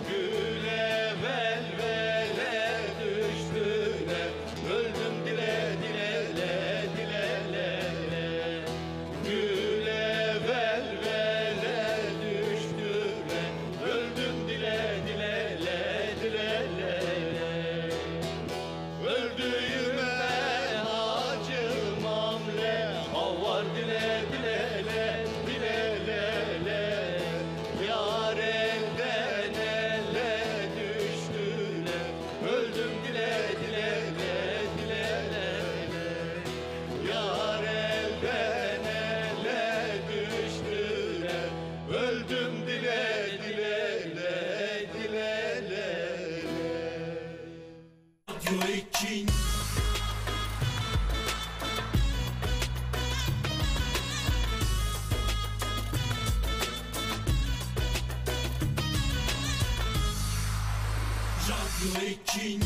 Güle velvele düştüler, öldüm dile dile le, dile le le. Güle velvele düştüler, öldüm dile dile le, dile le le. Öldüğüme acımam le, avvar dile dile le, dile le le. Yar elden ele düştüler, öldüm dile dile le, dile le le. Yar elden ele düştüler, öldüm dile dile le, dile le le. Radyo için Radyo için